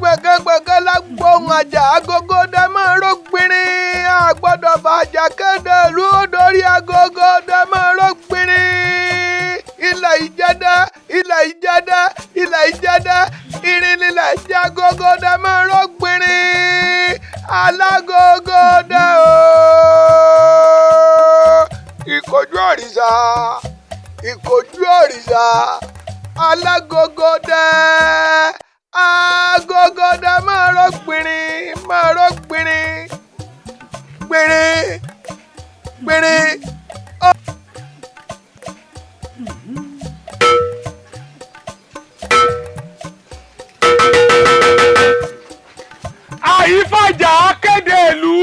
gbẹ̀gẹ́gbẹ̀gẹ́ lágbóhùn àjà agogo dẹ máa ró gbìnrín àgbọ́dọ̀ fàjà kéde ìlú dórí agogo dẹ máa ró gbìnrín ilẹ̀ ìjẹ́dẹ́ ilẹ̀ ìjẹ́dẹ́ ilẹ̀ ìjẹ́dẹ́ irin nílẹ̀ jẹ́ agogo dẹ máa ró gbìnrín alágogo dẹ o ìkojú òrìṣà ìkojú òrìṣà alágogo dẹ agogo dẹ máa ró gbìnrín gbìnrín gbìnrín. àyífàjà kéde ìlú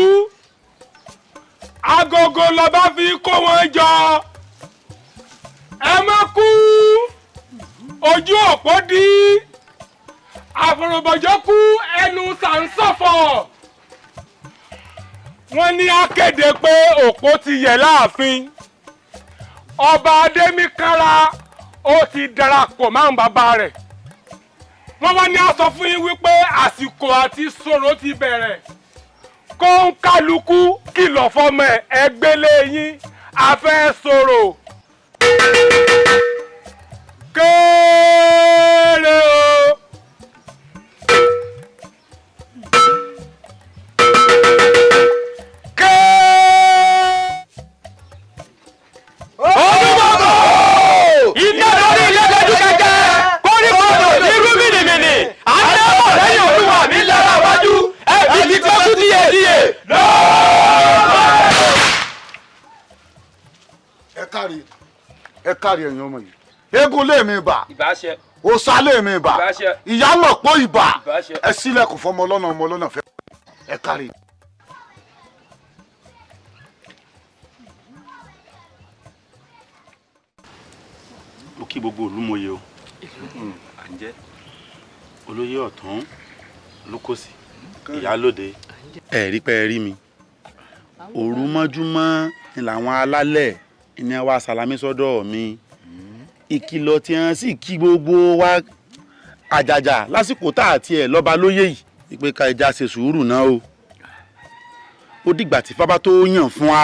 agogo lọba fi kó wọn jọ ẹ má kú ojú òpó dí àfọ̀rọ̀bọ̀jọ́ kú ẹnu sàǹsọ̀fọ̀ wọ́n ní á kéde pé òpó ti yẹ̀ láàfin ọba adémíkára ó ti darapọ̀ máwọn bàbá rẹ̀ wọ́n wá ní á sọ fún yín wípé àsìkò àti sọ̀rọ̀ ti bẹ̀rẹ̀ kó ń kálukú kìlọ̀ fọmọ ẹgbẹ́lé yín a fẹ́ sọ̀rọ̀ kéré o. ẹ kárí ẹ̀yin ọmọ yìí eégún lé mi bà òòṣà lé mi bà ìyá mọ̀ pọ̀ ìbà ẹ sílẹ̀kùn fọmọ ọlọ́nà fẹ́ ẹ kárí. mo kí gbogbo olúmọye o à ń jẹ́ olóyè ọ̀tún lókòsí ìyálóde ẹ̀rí pẹ́ rí mi òru mọ́júmọ́ ni làwọn alálẹ̀ ní wa sàlámí sọ́dọ̀ mi ìkìlọ̀ tí wọ́n sì kí gbogbo wa àjàjà lásìkò tá àti ẹ̀ lọ́ba lóyè yìí pé ká ẹja ṣe sùúrù náà o ó dìgbà tí fábá tó yàn fún wa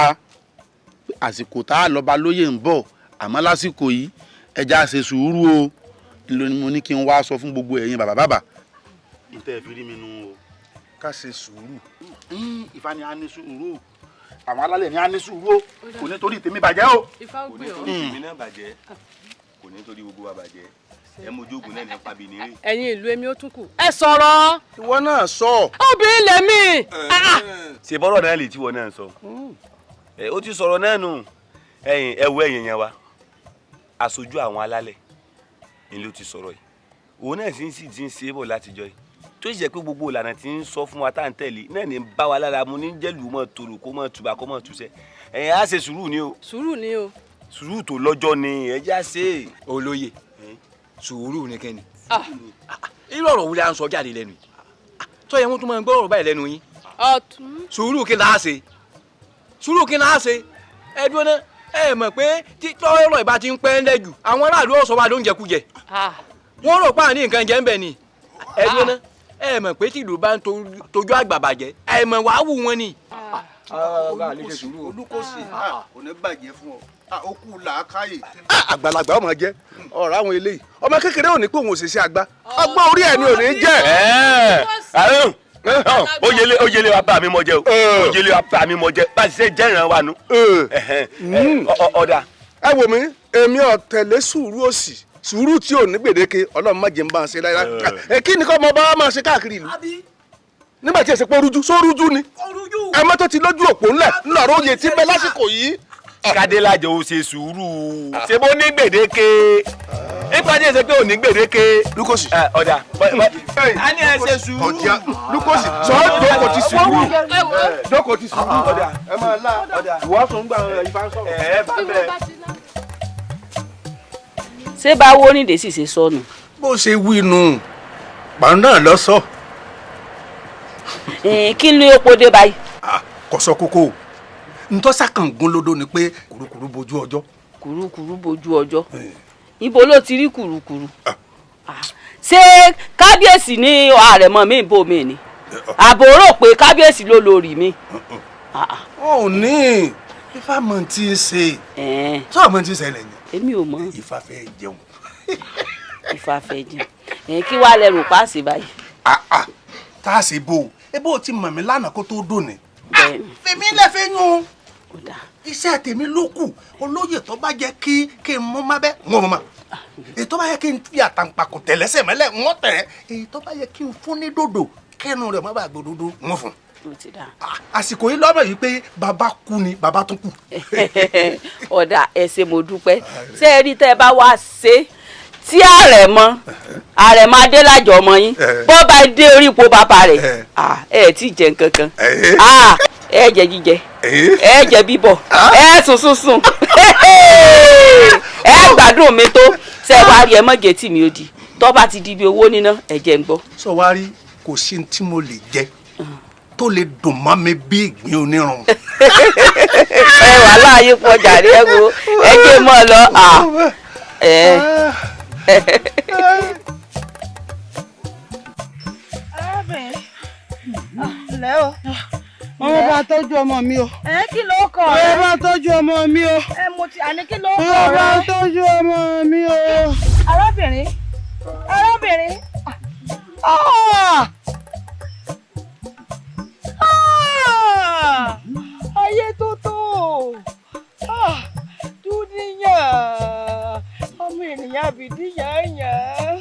àsìkò tá a lọ́ba lóyè ń bọ̀ àmọ́ lásìkò yìí ẹja ṣe sùúrù o lónìí mo ní kí n wá sọ fún gbogbo ẹ̀yin bàbá ìtẹ́ fi rí mi nù o ká ṣe sùúrù. Ifá ni a ní sùúrù àwọn alálẹ̀ ni a ní sùúrù o kò ní torí tèmi bàjẹ́ o. kò ní torí tèmi náà bàjẹ́ kò ní torí gbogbo wa bàjẹ́ ẹ mojú ogun náà ní pàbí ní rí. ẹ̀yin ìlú èmi ó tún kù. ẹ sọ̀rọ̀. ìwọ náà sọ. obìnrin lèmi. ṣe bọ́rọ̀ náà lè tí wọ́n náà sọ ó ti sọ̀rọ̀ náà nù ẹ̀yin yẹn wa aṣojú àwọn alálẹ̀ ni ló ti sọ̀rọ̀ yìí òun náà sì ti ń ṣe é bọ̀ látijọ́ yìí tó ṣe pé gbogbo ìlànà tí ń sọ fún wa tá à ń tẹ̀lé náà ní bá wa lára mu ní jẹ́lù mọ́ tòrò kó mọ́ tùbà kó mọ́ tùṣẹ́ ẹ̀yin á ṣe sùúrù ni o. sùúrù ni o. sùúrù tó lọ́jọ́ ni ẹ já ṣe. olóye sùúrù ni kẹ́ni. irú ọ̀rọ̀ wo la ń sọ jáde lẹ́nu yìí tó yẹ wọ́n tún máa ń gbọ́ ọ̀rọ̀ báyìí lẹ́nu yín. ọ̀tún. sùúrù kí náà ṣe sùúrù kí náà ṣe ẹ dúró náà ẹ mọ̀ pé tí tọ́rọ̀ ìbá ti ń pẹ́ ń lẹ́jù àwọn aráàlú ọ̀sọ́ wa ló ń jẹkújẹ wọ́n rò pa ní nǹkan jẹ́ ń bẹ̀ ni ẹ dúró náà ẹ mọ̀ pé tí ìlú bá ń tojú àgbà bàjẹ́ ẹ mọ̀ wàá wù wọ́n ni. olùkọ́sí kò ní bàjẹ́ fún ọ ó kú làákàyè. àgbàlagbà ọmọ jẹ ọ̀rọ̀ àwọn eléyìí ọmọ kékeré ò ní pé òun ò ṣèṣe àgbà ọgbọ́n orí ẹ̀ ni ò ní jẹ́. Oyele wa bá mi mọ jẹ o oyele wa bá mi mọ jẹ bá a ṣe jẹ́ ìran wa nu. ọ̀dà. ẹ wò mí èmi ò tẹ̀lé sùúrù òsì sùúrù tí ò ní gbèdéke ọlọ́run má jẹ́ ń bá ń ṣe láyé kí ni kọ́ ọmọ bá máa ṣe káàkiri ìlú nígbà tí ẹ ṣe pé orújú sórújú ni ẹ mọ́tò ti lójú òpó ńlẹ̀ ńlọrọ̀ oyè tí bẹ lásìkò yìí. kádélájọ ó ṣe sùúrù ṣe bó ní gbèdéke nípa tí ẹ ṣe pé ò ní gbèdéke. lukosi ọ̀dà a ní ẹ ṣe sùúrù. lukosi sọ dọkọ ti sùúrù dọkọ ti sùúrù ọ̀dà ẹ máa la ìwọ sọ ń gbà ìfà ń sọ̀rọ̀. ẹ bá bẹ. ṣé bá wo ní dèsì ṣe sọnù. bó ṣe wí nù pàrọ̀ náà lọ sọ. kí ló pọ̀ dé báyìí. kò sọ kókó ntọ́sà kan gún lódó ni pé kùrukùru bojú ọjọ́. kùrukùru bojú ọjọ́ ibo ló ti rí kùrukùru ṣé kábíyèsí ní àrẹ̀mọ mi ìbò mi ni àbò rò pé kábíyèsí ló lórí mi. ò ní ifá mọ̀ tí ń ṣe sọ mọ̀ tí ń ṣẹlẹ̀ ni. èmi ò mọ̀. ifá fẹ́ jẹun. ifá fẹ́ jẹun kí wàá lẹ́rù páàsì báyìí. tá a ṣe bò ó ebó ti mọ̀ mí lánàá kó tó dòní. fèmí lẹ́fẹ̀ẹ́ yún iṣẹ́ tèmi ló kù olóyè tó bá jẹ́ kí n mú má bẹ́ ń wọ́n mọ́ èyí tó bá yẹ kí n fi àtàǹpàkò tẹ̀lẹ́sẹ̀ mẹ́lẹ̀ ń wọ́n tẹ̀ èyí tó bá yẹ kí n fún ní dòdò kẹ́nu rẹ̀ má bàa gbòdodo ń fún. àsìkò yìí lọ́rọ̀ yìí pé bàbá kú ni bàbá tún kù. ọ̀dà ẹ ṣé mo dúpẹ́ ṣé ẹ rí tẹ́ ẹ bá wá ṣe tí àrẹ̀mọ adélájọ ọmọ yín bó bá dé orí ipò bàbá rẹ̀ ẹ tí ì jẹ nǹkan kan ẹ jẹ jíjẹ ẹ jẹ bíbọ ẹ sùn ẹ gbádùn mi tó ṣe wá rí ẹ mọ gẹ̀ẹ́tì mi ò di tó bá ti di bí owó níná ẹ jẹ ń gbọ́. sọ wá rí kò sí tí mo lè jẹ tó lè dùn mọ́ mi bí ìgbín onírun. ẹ wà láàyè pọjà rí ẹ wo ẹ jẹ mọ lọ lẹ́ o. Wọ́n bá tọ́jú ọmọ mi o. Kí ló kọ rẹ? Wọ́n bá tọ́jú ọmọ mi o. Mo ti àní kí ló kọ rẹ? Wọ́n bá tọ́jú ọmọ mi o. Arábìnrin. Ayé tó tó. Dúníyà. Ọmọ ènìyàn àbìdíyà yàn.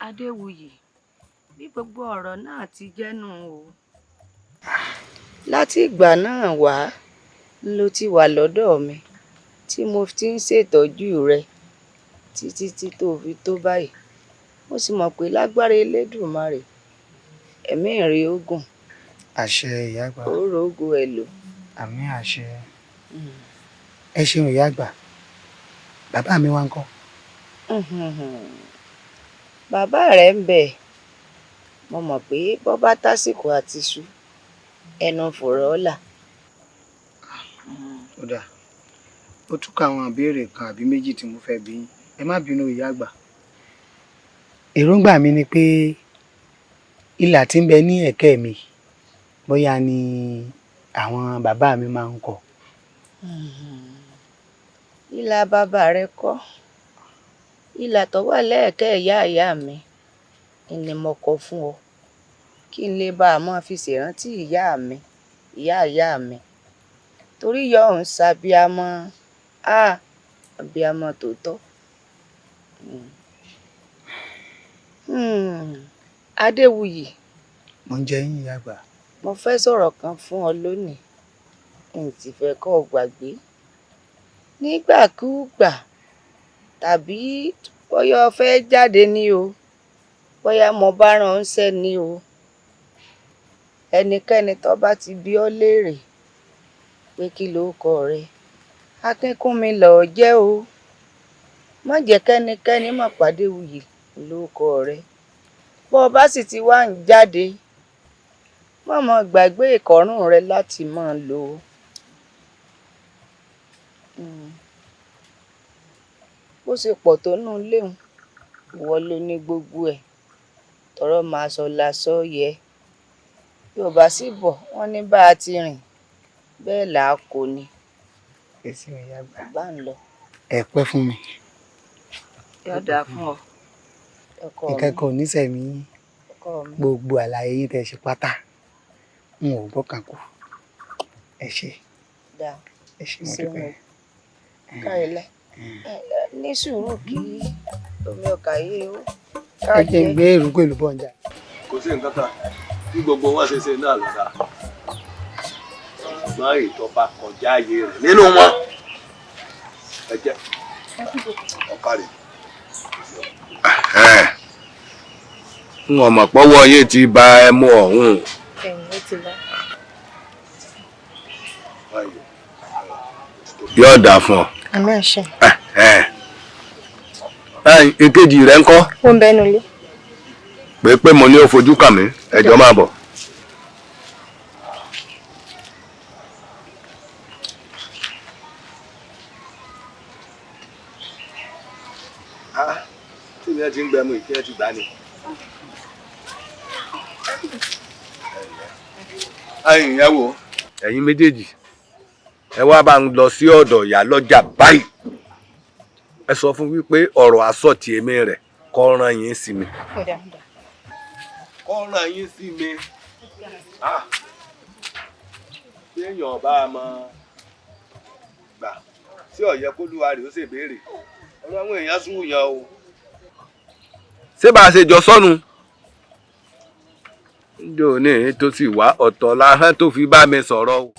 Adéwuyì, bí gbogbo ọ̀rọ̀ náà ti jẹ́nu o. Láti ìgbà náà wá ló ti wà lọ́dọ̀ mi tí mo ti ń ṣètọ́jú rẹ títí tí tó fi tó báyìí. Mo sì mọ̀ pé lágbára Elédùmarè ẹ̀mí rẹ ó gùn. Àṣẹ ìyá àgbà. Ó rògo ẹ̀ lò. Àmín àṣẹ. Ẹ ṣeun ìyá àgbà. Bàbá mi wá ń kọ́. Bàbá rẹ̀ ń bẹ. Mo mọ̀ pé bọ́ bá tásìkò àti ṣú ẹnu fòrọ̀ ọ̀la. Ó dáa. Ó tún ká àwọn ìbéèrè kan àbí méjì tí mo fẹ́ bi yín. Ẹ má bínú ìyá àgbà. Èròǹgbà mi ni pé ìlà tí ń bẹ ní ẹ̀kẹ́ mi bóyá ni àwọn bàbá mi máa ń kọ. Ìlà bàbá rẹ kọ́. Ìlà tó wà lẹ́ẹ̀kẹ́ ìyá mi ni mo kọ fún ọ kí n lè bá a máa fi ṣèrántí ìyá mi torí yọ òun ṣàbíamọ àbíamọ tòótọ́. Adéwuyì. Mo ń jẹ yín ìyá àgbà. Mo fẹ́ sọ̀rọ̀ kan fún ọ lónìí n sì fẹ́ kó o gbàgbé nígbàkúùgbà tàbí bóyá o fẹ́ jáde ní o bóyá mo bá ránṣẹ́ ní o ẹnikẹ́ni tó bá ti bi ọ́ léèrè pé kí ló kọ rẹ Akínkúnmi lọ̀ọ́ jẹ́ o má jẹ́ kẹ́nikẹ́ni mọ̀ pàdé Wuyì ló kọ rẹ bó o bá sì ti wá ń jáde má mọ̀ gbàgbé ìkọ́rùn rẹ láti máa lò ó. Bó ṣe pọ̀ tó nù léhùn ìwọ ló ní gbogbo ẹ̀ tọrọ máa sọ lásọ yẹ bí ò bá sì bọ̀ wọ́n ní bá a ti rìn bẹ́ẹ̀ là á kó ni. Èsì ìyá àgbà. Bá ń lọ. Ẹ pẹ́ fún mi. Yóò dáa fún ọ. Ìkẹ́kọ̀ọ́ oníṣẹ̀mí gbogbo àlàyé yín tẹ́ ṣe pátá n ò gbọ́kàn kú. Ẹ ṣé. Ẹ ṣé mo dúpẹ́. Káyọ̀lẹ́ ní sùúrù kí omi ọkà yé o. Ẹ jẹ́ ń gbé èrú pẹ̀lú bọ́ǹjà. Kò sí nǹkan kan bí gbogbo wa ṣe ṣe náà lọ́dà ṣùgbọ́n ètò ọba kọjá ayé rẹ̀ nínú wọn ẹ jẹ́ ọkà rẹ̀. n ò mọ̀ pọ́wọ́ yín ti ba ẹmu ọ̀hún. yóò dà fún ọ. Àmì àṣẹ. Èkejì rẹ ń kọ́. Ó ń bẹnu ilé. Pé mo ní ó fojú kàn mí ẹjọ́ máa bọ̀. mi ẹ ti ń gbẹmú ìkí ẹ ti gbà ní. ẹ̀yin ẹ wò ẹ̀yin méjèèjì ẹ wá bá ń lọ sí ọ̀dọ̀ ìyá lọ́jà báyìí ẹ sọ fún wípé ọ̀rọ̀ àsọtì èmi rẹ̀ kó rán yín sí mi. kó rán yín sí mi. tí èèyàn bá mọ gbà tí ọ̀yẹ́ kólúwa rẹ̀ ó sì béèrè ọ̀rọ̀ àwọn èèyàn sún yàn o. ṣé bá a ṣe jọ sọ́nu ǹjẹ́ òní tó sì wá ọ̀tọ̀ lahán tó fi bá mi sọ̀rọ̀ o.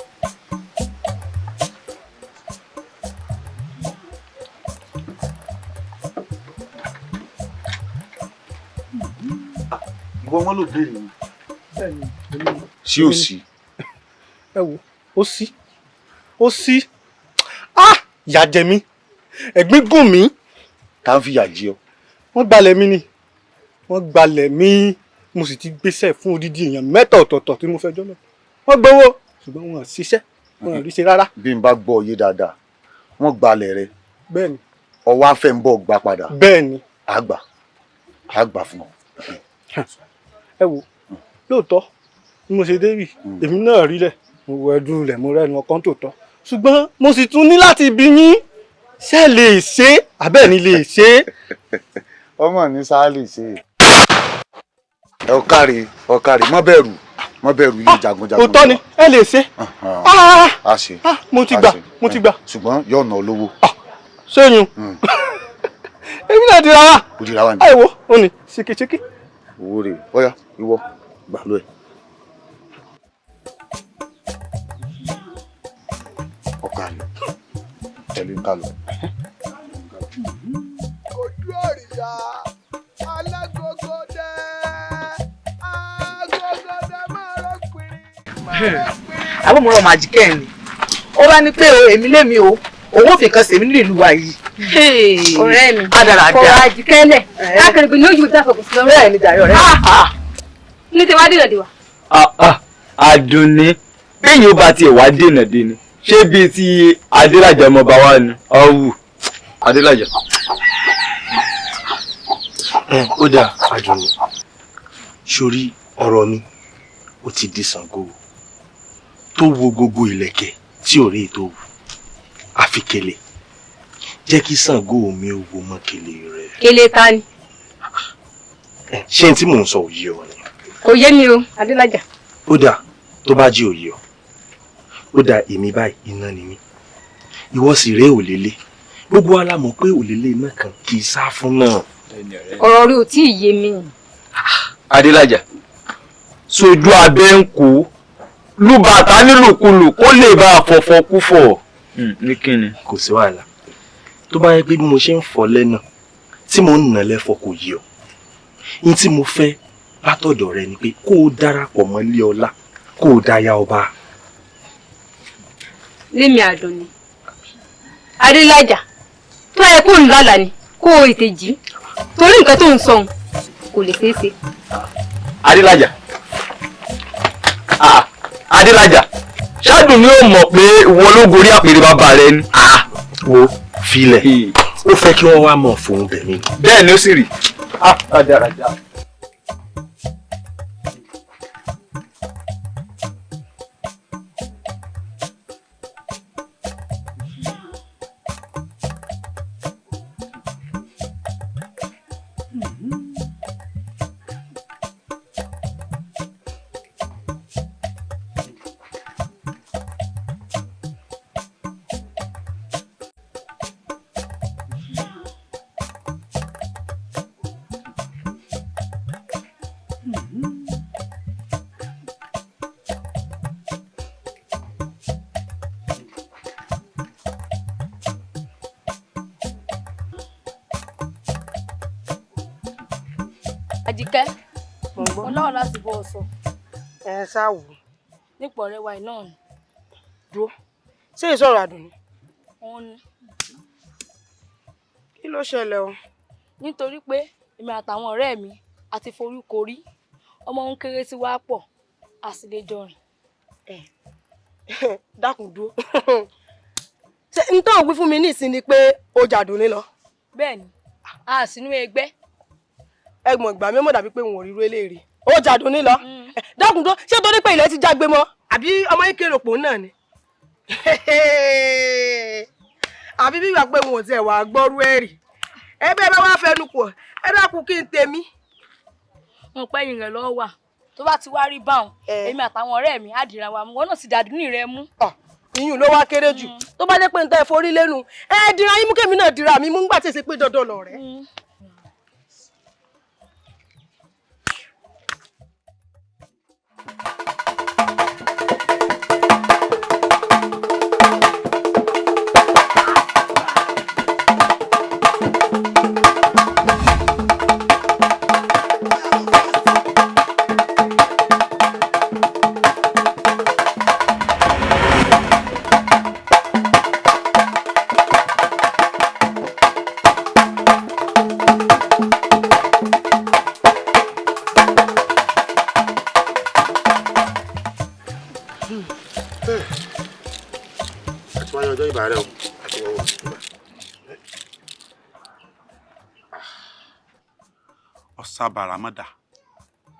ìwọ wọn ló béèrè mi. sí ò sí. ẹ wo ó sí ìyà jẹ mí ẹ̀gbín gùn mí. tá ń fìyà jẹ ọ. wọ́n gbalẹ̀ mi ni wọ́n gbalẹ̀ mi mo sì ti gbéṣẹ́ fún odidi èèyàn mẹ́ta ọ̀tọ̀ọ̀tọ̀ tí mo fẹ́ jọ́ náà wọ́n gbowó ṣùgbọ́n wọn ò ṣiṣẹ́ wọn ò rí ṣe rárá. bí n bá gbọ́ ọ yé dáadáa wọ́n gbalẹ̀ rẹ. bẹ́ẹ̀ni. ọwọ́ afẹ́ ń bọ̀ gbà padà. bẹ́ẹ̀ni. àgbà fún ọ. ẹ wo lóòótọ́ bí mo ṣe débì èmi náà rí lẹ̀ mo wọ ẹdun rẹ̀ mo rẹ́nu ọkàn tó tọ́ ṣùgbọ́n mo sì tún ní láti bí yín ṣé lè ṣe abẹ́ ni lè ṣe. ọmọ ní sáà lè ṣe. ọ̀kàrì mọ́ bẹ̀rù yìí jagunjagun. òótọ́ ni ẹ lè ṣe. a ṣe. mo ti gbà. ṣùgbọ́n yóò ná olówó. ṣéyún èmi náà di ra wa. o di ra wa ni. àìwò ó ní ṣèkèṣèkè. owó rè bóyá ìwọ gbà ló ẹ. ọ̀kàrì tẹ̀lé ń kà lọ. ojú òrìṣà alágogo dẹ máa rọpìnrin. àwọn ọmọ ọmọ àjíkẹ́ ẹ̀ ni ó bá ní pé èmi lémi o owó fi kan sèmi nílùú wa yìí. ọ̀rẹ́ mi adarada kọ̀ọ̀ àjíkẹ́ lẹ̀ akẹ́rẹ́gbẹ̀ ní ojú ìta fọkùn sí lọ́rùn. bẹ́ẹ̀ ni jàre ọ̀rẹ́ mi. ní tiwa dènà dèwà. Àdùnní bẹ́ẹ̀ yóò bá tiẹ̀ wá dènà dènà ṣé bíi ti Adélájà ọmọọba wa ni ọ̀wù Adélájà. ó dà Àdùnní sórí ọ̀rọ̀ mi ó ti di Ṣàngó tó wo gbogbo ìlẹ̀kẹ̀ tí ò rí ètò wù àfi kele jẹ́ kí Ṣàngó mi ó wo mọ́ kele rẹ̀. kele ta ni. ṣé n tí mò ń sọ òye ọ ni. kò yé mi o Adélájà. ó dà tó bá jí òye ọ ó dà èmi báyìí iná ni mí ìwọ sì rèé òlélẹ gbogbo wa la mọ̀ pé òlélẹ iná kan kì í sá fún náà. ọ̀rọ̀ rí o tí ì yé mi. Adélájà sojú abẹ́ ń kó lùbàtà nílùkulù kó lè bá a fọ̀fọ̀ kú fọ̀. ní kíni. kò sí wàhálà tó bá yẹ pé bí mo ṣe ń fọ lẹ́nà tí mo ń nà lẹ́fọ̀ kò yé ọ ní tí mo fẹ́ látọ̀dọ̀ rẹ ni pé kó o darapọ̀ mọ́ ilé ọlá kó o dáyà ọba. lémi Àdùnní Adélájà tó yẹ kó ń lálàá ni kó o ètè jí torí nǹkan tó ń sọ kò lè ṣeé ṣe. Adélájà Adélájà ṣáàdùn ni ó mọ̀ pé wọ́n ló gorí àpèrè bàbá rẹ ni. wo filẹ̀ ó fẹ́ kí wọ́n wá mọ̀ fún bẹ̀mí. bẹ́ẹ̀ ni ó sì rí. Adélájà. Àjíkẹ́ ọlọ́run láti bọ́ ọ sọ. ẹ ṣáàwù. nípa ọ̀rẹ́ wa náà ni. dúró ṣé ìsọ̀rọ̀ Àdùnní. òun ni. kí ló ṣẹlẹ̀ o. nítorí pé èmi àtàwọn ọ̀rẹ́ mi àti foríkorí ọmọ ń kéré sí wa pọ̀ a sì lè jọ rìn. dákun dúró ṣé n tó ń wí fún mi nísìnyí ni pé o jàdùnní lọ. bẹ́ẹ̀ ni a sínú ẹgbẹ́ ẹ̀gbọ́n ìgbà mi mọ̀ dàbí pé wọn ò rí irú eléyìí ó jàdùn ní lọ dákun tó ṣé torí pé ilẹ̀ ti jágbe mọ́ àbí ọmọ yín kéré òpó náà ni àbí bí ìgbà pé wọn ò tiẹ̀ wà gbọ́rú ẹ̀rì ẹ bẹ́ẹ̀ bá wá fẹnu pọ̀ ẹ dákun kí n tèmi. mo pẹ́ yìn rẹ̀ lọ́wọ́ wà tó bá ti wá rí báwọn èmi àtàwọn ọ̀rẹ́ mi á dìra wa mú wọn náà sì dàdú ní rẹ mú. ìyún ló wá kéré jù tó bá jẹ́ pé n tẹ́ forí lẹ́nu ẹ dira yín mú kémi náà dira mi mú nígbà tí èsì pé dandan lọ rẹ. Ọ̀sàbàrà mọ́dà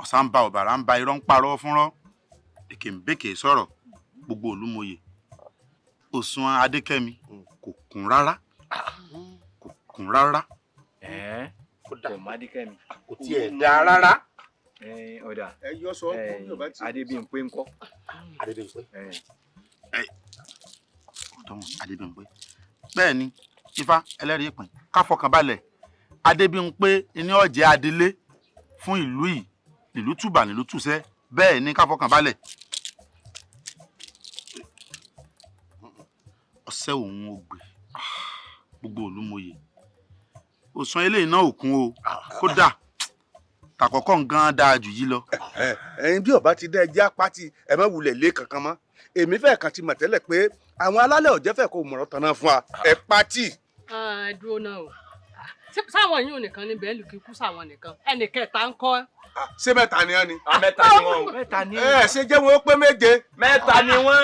ọ̀sán ń ba ọ̀bàrà ń ba irọ́ ń parọ́ fúnrọ́ èké ń bèkè sọ̀rọ̀ gbogbo olúmọye òsùn Adékẹ́mi kò kún rárá kò kún rárá. kò má Adékẹ́mi kò tiẹ̀ dá rárá. ọ̀dà Adébímpé ńkọ́. Adébímpé bẹ́ẹ̀ ni Ifá ẹlẹ́rìí ìpín ká fọkàn balẹ̀ Adébímpé ní ọ̀jẹ̀ adelé fún ìlú yìí nílùú Túbà nílùú Túsẹ́ bẹ́ẹ̀ ni ká fọkàn balẹ̀. ọ̀sẹ̀ òun ò gbé gbogbo olúmọye òsàn eléyìí náà ò kún o kódà tàkọ́kọ́ gan dáa jù yí lọ. ẹyin bí ọba ti dá ẹjẹ apáti ẹ má wulẹ̀ lé kankan mọ́ èmi fẹ́ kàn ti mọ̀ tẹ́lẹ̀ pé àwọn alálẹ̀ ọ̀jẹ́ fẹ́ kó mọ̀rọ̀ tán náà fún wa ẹ pátì. ẹ dúró náà o sáwọn yìí ò nìkan ní bẹ́ẹ̀lì kíkú sáwọn nìkan ẹnì kẹta ń kọ́. ṣé mẹ́ta ni wọ́n ni. mẹ́ta ni wọ́n o. mẹ́ta ni ẹ ṣe jẹ́ wọn ó pé méje. mẹ́ta ni wọ́n.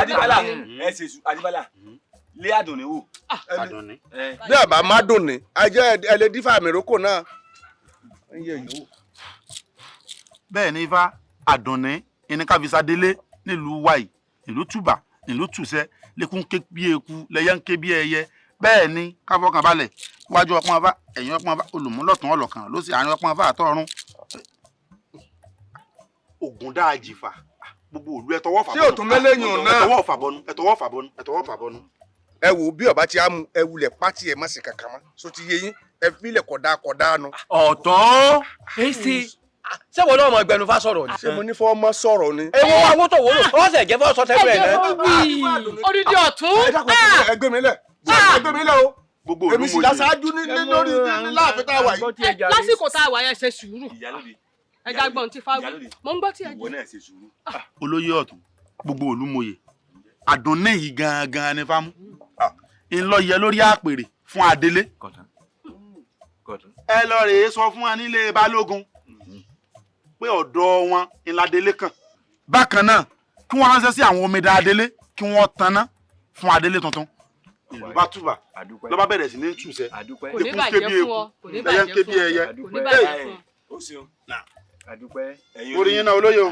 Adébálà ẹ ṣe sùn Adébálà lé Àdùnní wò. Àdùnní. bí àbá má dùn ní ajẹ́ ẹlẹ́dífà mìrókò náà. bẹ́ẹ̀ ni Ifá Àdùnní ẹni káfíńsá délé nílùú wáyì nílùú Túbà nílùú Túsẹ́ lẹ́kùn ké bí eku lẹ́yẹ ń ké bí ẹyẹ bẹ́ẹ̀ ni ká fọkàn balẹ̀ wájú ọpọ́n Ifá ẹ̀yìn ọpọ́n Ifá olùmúlọ̀tún ọlọ́kan ló sì àárín ọpọ́n Ifá àtọ́run. Ògùn dáa jìfà gbogbo òlu ẹtọwọ́ fàbọnú. ṣé òtún mẹ́lẹ́yìn náà. ẹtọwọ́ fàbọnú ẹtọwọ́ fàbọnú ẹtọwọ́ fàbọnú. ẹ wo bí ọba ti á mu ẹ wulẹ̀ pátì ẹ má sì kankan mọ́ so ti yé yín ẹ fílẹ̀ kọ̀dá nu. ọ̀tọ̀ èsì ṣé wọn náà mọ ẹgbẹnu fá sọ̀rọ̀ ni. ṣé mo ní fọ́ ọmọ sọ̀rọ̀ ni. ewu wa wọ́n tó wọ́n lò wọ́n sẹ̀ jẹ́ fọ́ sọ tẹ́gbẹ̀ẹ́ rẹ̀. odidi ọ̀tún. ẹ gbé mi lẹ̀ ẹ gbé mi lẹ̀ o gbogbo èmi sì láṣáájú ní lórí láàfin tá a wà yìí. lásìkò tá a wà yẹn ṣe sùúrù ẹja gbọ́n ti fa wí mo ń gbọ́ tí ẹ jẹ́. olóyè ọ̀tún gbogbo olúmọye Àdùnní yìí gangan ni fámú ńlọ yẹ lórí àpèrè fún adelé ẹ lọ rèé sọ fún wa nílé balógun pé ọ̀dọ̀ wọn ńládelé kan bákan náà kí wọ́n ránṣẹ́ sí àwọn omidan adelé kí wọ́n tanná fún adelé tuntun ìlú bá túbà ló bá bẹ̀rẹ̀ sí ní túṣẹ́ lẹ́kùn kébí eku lẹ́yìn kébí ẹyẹ. orí yín náà olóyè o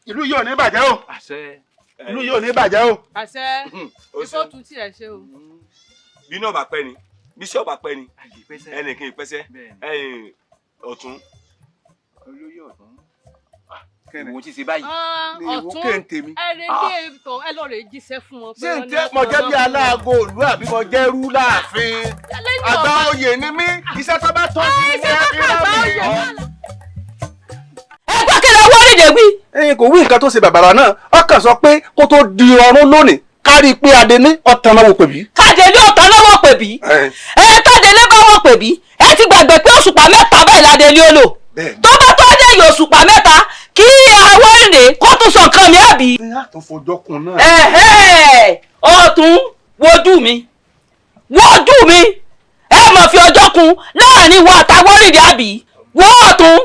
ìlú yìí ò ní bàjẹ́ o ìlú yìí ò ní bàjẹ́ o. àṣẹ ifo tún tiẹ̀ ṣe o. bí náà bá pẹ́ ni bí sọ́ọ̀ bá pẹ́ ni ẹnìkan ìpẹ́sẹ́ ọ̀tún. olóyè ọ̀tún ìwọ ti ṣe báyìí. ọ̀tún ẹ̀rẹ̀dẹ̀ ìtàn ẹ lọ́ọ́ rẹ̀ jíṣẹ́ fún wọn. ṣé n tẹ́ mo jẹ́ bí aláàgọ́ òlú àbí mo jẹ́ rú láàfin àgbà oyè ni mí iṣẹ́ tó bá tọ́ sí ní ẹ̀fín ẹgbẹ́ kí ló wọ́n rìndé wí. ẹ̀yin kò wí nǹkan tó ṣe bàbàrà náà ọkàn sọ pé kó tó di ọrún lónìí kárí pé Adéní ọ̀tàn náà wò pè bí. Kàdélé ọ̀tàn náà wò pè bí. Kàdélé bá wò pè bí ẹ ti gbàgbé pé òṣùpá mẹ́ta bẹ́ẹ̀ ládélé ó lò tó bá tó dé yìí òṣùpá mẹ́ta kí àwọn rìndé kó tún sọ nǹkan mi àbí. ọ̀tún wojú mi ẹ mọ̀ fi ọjọ́ kun láàrin wa àtàwọn rìndé àbí wọ́n ọ̀tún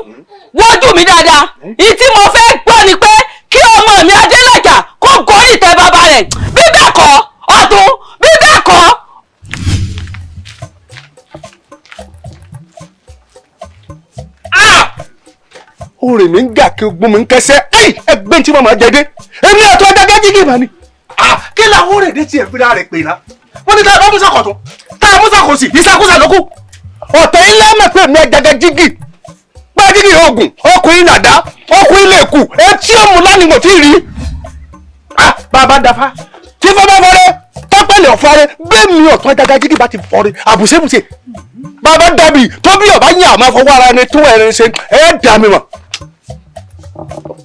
wojú mi dáadáa ìtí mo fẹ́ gbọ́ ni pé kí ọmọ mi Adélàjà kó gorí ìtẹ́ bàbá rẹ̀ bí bẹ́ẹ̀ kọ́ ọ̀tún bí bẹ́ẹ̀ kọ́. orin mi ń gà kí ogun mi ń kẹsẹ́ ẹgbẹ́ tí mo máa jẹ dé èmi àtọ́ adágá jígì mà ni kí làwọn orin dé tiẹ̀ fúnra rẹ̀ pè ná wọ́n ní tá a bá musa kọ̀tún tá a musa kò sí ìsakúsa ló kù ọ̀tẹ̀ ilé mọ̀ pé mi adágá jígì gbá jígì oògùn ọkùnrin nàdá ọkùnrin lè kù etí òmù lánìí mo ti rí bàbá dafa tí fọwọ́ fọrẹ́ tọ́pẹ́lẹ̀ ọ̀fọ́rẹ́ bẹ́ẹ̀ mi ọ̀tún adágá jígì bá ti fọrẹ́ àbùsẹ́bùsẹ́ bàbá dàbí tóbi ọ̀bá yín àmọ́ fọwọ́ ara ẹni tó ẹ̀rín ṣe dà mí mọ̀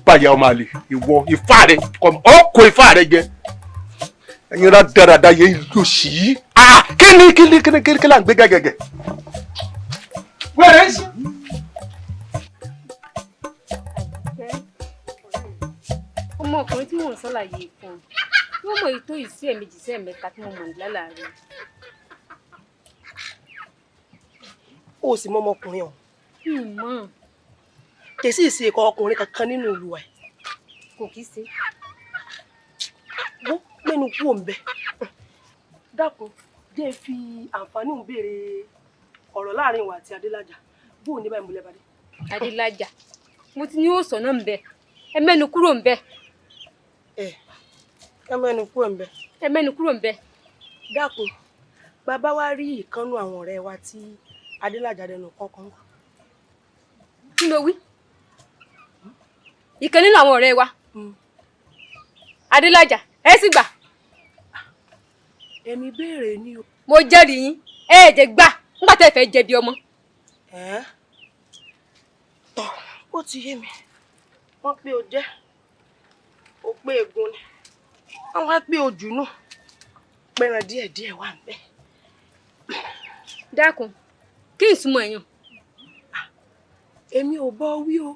báyà ọmọ àlè ìwọ ifá rẹ ọkọ ifá rẹ jẹ ẹyin rà dáradára yẹ ló sì í kí là ń gbé gẹ́gẹ́gẹ́ wẹ́rẹ́ sí. ọmọkùnrin tí mò ń ṣàlàyé fún un wọ́n mọ ètò ìsí ẹ̀mejì sí ẹ̀mẹ́ta tí mo mọ̀ nílá láàrin. ó sì mọ ọmọkùnrin ọ̀hún. mọ̀. kèsì ìsì ẹ̀kọ́ ọkùnrin kankan nínú ìlú ẹ̀. kò kí ṣe. wọ́n mẹ́nu kú òǹbẹ. dákun jẹ́ fi àǹfààní òun béèrè ọ̀rọ̀ láàrin ìwà àti Adélájà bóun ní báyìí mo lẹ́bàá dé. Adélájà mo ti ní ó sọ náà ń bẹ ẹ mẹ́nu kúrò ń bẹ. ẹ mẹ́nu kúrò ń bẹ. ẹ mẹ́nu kúrò ń bẹ. dákun bàbá wa rí ìkànnù àwọn ọ̀rẹ́ wa tí Adélájà dẹnu kọ̀ọ̀kan wà. kí ló wí? ìkan nínú àwọn ọ̀rẹ́ wa Adélájà ẹ sì gbà. èmi béèrè ni o. mo jẹ́rìí yín jẹ́ gbà nígbà tẹ́ fẹ́ jẹ̀bi ọmọ. tọ́ ó ti yé mi wọ́n pé o jẹ́ o pé egun ni wọ́n wá pé ojú náà pẹ̀ràn díẹ̀díẹ̀ wà ń bẹ̀. dákun kí n súnmọ́ èèyàn. èmi ò bọ́ wí o.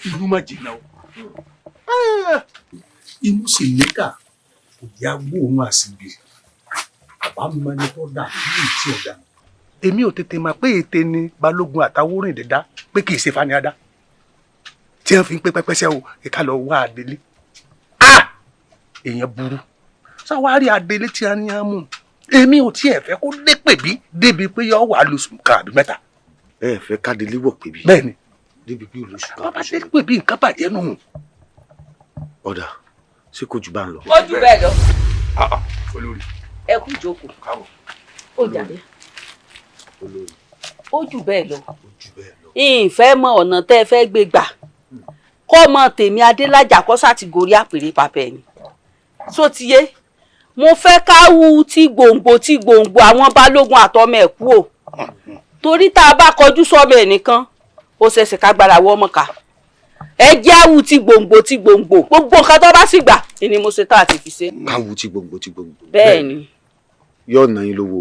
ìlú má jìnnà o inú sì níkà kò yá gbóòórùn àsìbì àbá mọ ẹni tó dà ní ìtì ọ̀dà. èmi ò tètè mọ̀ pé ète ni Balógun àtàwórìn dídá pé kì í ṣe Fani Adá tí wọ́n fi ń pé pẹ́pẹ́sẹ́ o ìka lọ wá Adélé èèyàn burú sáwárí Adélé tí a ní á mú èmi ò tiẹ̀ fẹ́ kó lépè bí débi pé yọ wà lóṣù kan àbí mẹ́ta. ẹ fẹ́ kádélé wọ̀ pé bí. bẹ́ẹ̀ni débi bí olóṣù kan. bàbá dé pè bí nǹkan bàjẹ́ nù. ọ̀dà ṣé kò jù bá ń lọ. ó jù bẹ́ẹ̀ lọ. olórí. ẹ kú jókòó. káwọ. ó jàre. olórí. ó jù bẹ́ẹ̀ lọ. ìfẹ́ mọ ọ̀nà tẹ́ ẹ fẹ́ gbé gbà kọ́ mọ tèmi Adélájà kọ́ sá ti gorí àpèrè papẹ̀ ni. só ti yé mo fẹ́ ká wu tí gbòǹgbò àwọn Balógun àtọmọ ẹ̀ kú o torí tá a bá kọjú sọ́mọ ẹ̀ nìkan ó ṣẹ̀ṣẹ̀ ká gbára wọ́ ọmọ ká ẹ jẹ́ àwù tí gbòǹgbò gbogbo nǹkan tó bá sì gbà ni mo ṣe tá àti fi ṣe. káwù tí gbòǹgbò. bẹ́ẹ̀ ni. yóò ná yín lówó.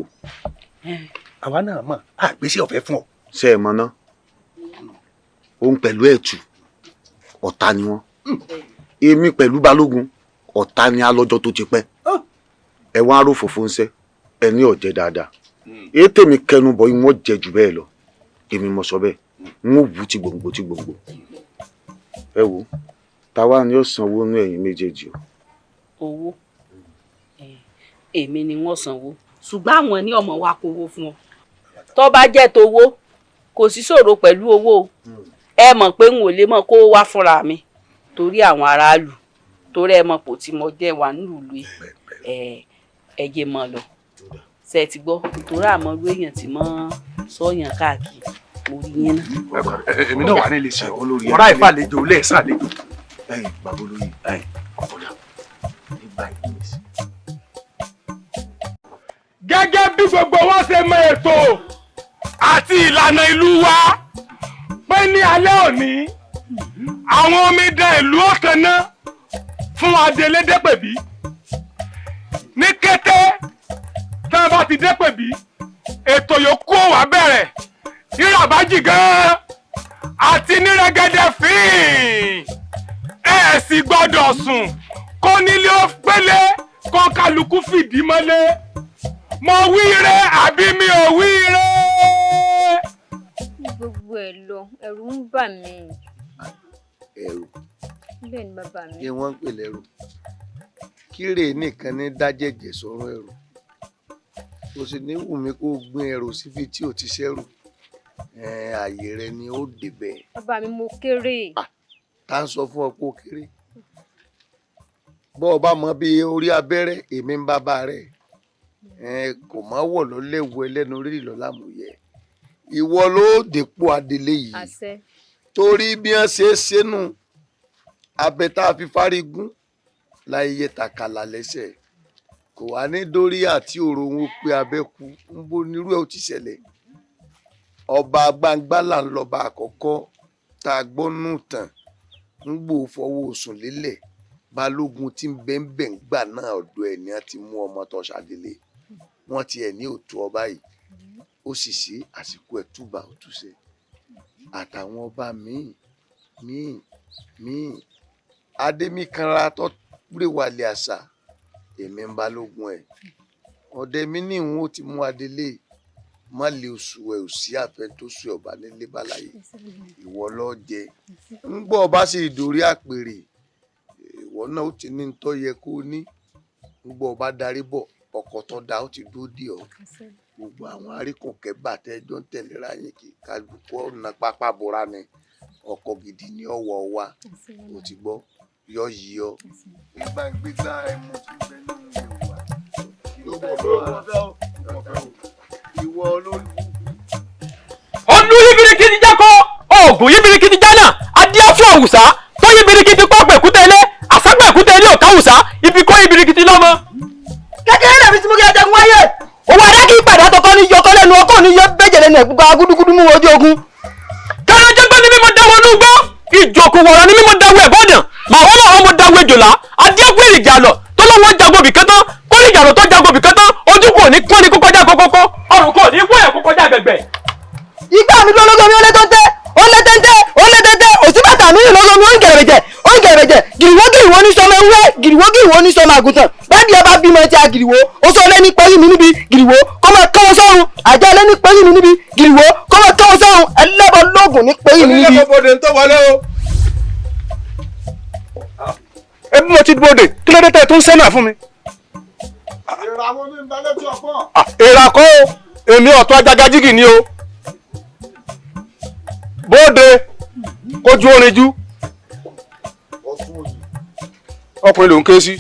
àwa náà mọ̀ àgbésí ọ̀fẹ́ fún ọ. ṣé ẹ mọ̀ náà òun pẹ̀lú ẹ̀tù ọ̀tá ni wọ́n èmi pẹ̀lú Balógun ọ̀tá ni alọ́jọ́ tó ti pẹ́ ẹ wá rò fòfó ń sẹ́ ẹ ní ọ̀jẹ̀ dáadáa èyí tèmi kẹnu bọ̀ yín wọ́n jẹ jù bẹ́ẹ̀ lọ èmi mọ̀ sọ bẹ́ẹ̀ wọ́n wù tí gbòǹgbò ẹ wo táwa ni ó sanwó nú ẹ̀yin méjèèjì o. owó èmi ni wọ́n sanwó ṣùgbọ́n àwọn ní ọmọ wa kówó fún ọ tó bá jẹ́ tówó kò sí ṣòro pẹ̀lú owó ẹ mọ̀ pé n ò lè mọ̀ kó wá fúnra mi torí àwọn aráàlú torí ẹ mọ̀ pò tí mo jẹ́ wà nílùú ẹ̀jẹ̀ mọ̀ lọ ṣe ti gbọ́ torí àmọ́ ló èèyàn tí mọ́ sọ́yàn káàkiri mo rí yẹn náà. èmi náà wà nílé iṣẹ́ olórí ọ̀rá ìfàlejò lẹ́ẹ̀sàlejò. bàbá olóyè ọ̀pọ̀lọpọ̀ nígbà ìgbésí. gẹ́gẹ́ bí gbogbo wọn ṣe mọ ètò àti ìlànà ìlú wa pé ní alẹ́ òní àwọn omidan ìlú ọ̀kanná fún Adélé Dépèbí ní kété tí wọ́n bá ti Dépèbí ètò yòókù wá bẹ̀rẹ̀ nírabájì gan-an àti nírẹ́gẹ́dẹ́ fín ẹ̀ sì gbọ́dọ̀ sùn kó nílé ó pélé kó kálukú fìdí mọ́lé mo wí rẹ àbí mi ò wí rẹ. gbogbo ẹ lọ ẹ̀rù ń bà mí. ẹ̀rù. bẹ́ẹ̀ ni bàbá mi. kí wọ́n ń pè lẹ́rù kíre nìkan ní dájẹ̀jẹ̀ sọ̀rọ̀ ẹ̀rù kò sì ní wù mí kó gbin ẹ̀rù síbi tí ò ti ṣẹ́rù ààyè rẹ ni ó débẹ̀. bàbá mi mo kéré. tá ń sọ fún ọ pé ó kéré bọ́ ọ bá mọ bí orí abẹ́rẹ́ èmi ń bá bá rẹ̀ kò má wọ̀ lọ léwu ẹlẹ́nu rírì lọ lámúyẹ ìwọ ló dépò adelé yìí torí bí wọ́n ṣe é ṣẹ́nu abẹ tá a fi fárígún láyé tàkàlà lẹ́sẹ̀ kò wá ní dórí àti òrò òun pé abẹ́ kú ń bó nírú ẹ̀ ó ti ṣẹlẹ̀ ọba Gbangbala ń lọ́ba àkọ́kọ́ tá a gbọ́ nù tán ń gbò fọwọ́ sùn lélẹ̀ balógun tí ń bẹ́ńbẹ́ ń gbà náà ọ̀dọ̀ ẹ̀ ni a ti mú ọmọ tó ṣàdélé wọ́n ti ẹ̀ ní òtún ọba yìí ó sì sí àsìkò ẹ̀ túbà òtúnṣe àtàwọn ọba míì adémíkanra tó rèwàlẹ àṣà èmi ń balógun ẹ̀ ọdẹ mi ní ìwọn ó ti mú adélé má lè oṣù ẹ ò sí àfẹ tó sùn ọba nílé báláyé ìwọ ló jẹ ń gbọ́ ọba sì dórí àpèrè ìwọ náà ó ti ní tó yẹ kó ní ń gbọ́ ọba darí bọ̀ ọkọ̀ tó da ó ti dúró dì ọ́ gbogbo àwọn aríkùnkẹ́ bàtẹ́jọ́ ń tẹ̀léra yín kí kálukú ọ̀nà pápá bora ni ọkọ̀ gidi ní ọ̀wọ̀ wa ó ti gbọ́ yọ yí ọ. ìgbà gbígbà ẹmu ti bẹ nínú ìwà ìwọ olórí. olú yíbirikì ti jákọ́ oògùn yíbirikì ti jánà adíá fún àwùsá tó yíbirikì ti kọ́ pẹ̀kútẹ́lẹ́ àsápẹ̀kútẹ́lẹ́ ọ̀ká àwùsá ibi kọ́ yíbirikì ti lọ́mọ. kékeré lèmi tí mo kí ẹ jẹun wáyé. òwò adájú ìpàdé àtọkọ ní yọkọ lẹ́nu ọkọ ní yọ bẹjẹlẹ ní ẹgbùgbà gúdúgúdú mú ojú ogun. kẹrin jẹ gbọ́ ní mímọ dáwọ́ ní gbọ́ ìjòkó wọ̀rọ̀ ní mímọ dáwọ́ ẹ̀bọ́dàn màá wọ́n náà wọ́n mọ dáwọ́ ejòlá adéẹ́kú èrìjà lọ tó lọ́wọ́ jagobi kẹ́tọ́ kó lè jàrọ̀ tó jagobi kẹ́tọ́ ojú kò ní pọ́n ní kó kọjá kókókó ọrùn kò ní wọ́n ẹ̀ kó kọjá gbẹ̀gbẹ̀. ìgbà mi lọ́lọ́gọ́ mi ó lé tó tẹ́ ó lé tẹ́ntẹ́ òsì bàtà mi lọ́gọ́ mi ó ń gẹ̀rẹ̀jẹ̀ gìrìwó gìrìwó ní sọmọ ewúrẹ́ gìrìwó gìrìwó ní sọmọ àgùntàn báńdì ẹ bá bímọ ti àgìrìwó ó sọ lẹ́ni pẹ́yì mi níbi gìrìwó kó máa kọ́wọ́ sọ́run àjẹ́ lẹ́ni pẹ́yì mi níbi gìrìwó kó máa kọ́wọ́ sọ́run ẹlẹ́bọ lóògùn ní pẹ́yì mi níbi. onílẹ̀-èdè ń tó wọlé o. ebi mo ti bòde kí ló dé tẹ́ ẹ tún sẹ́nà fún mi. ìràwọ̀ ní ìbálẹ̀ tí ọ̀pọ̀. èrà kọ́ o èmi ọ̀tún ajagajigi ni o bóde kójú orin jú ọkùnrin ló ń ké sí.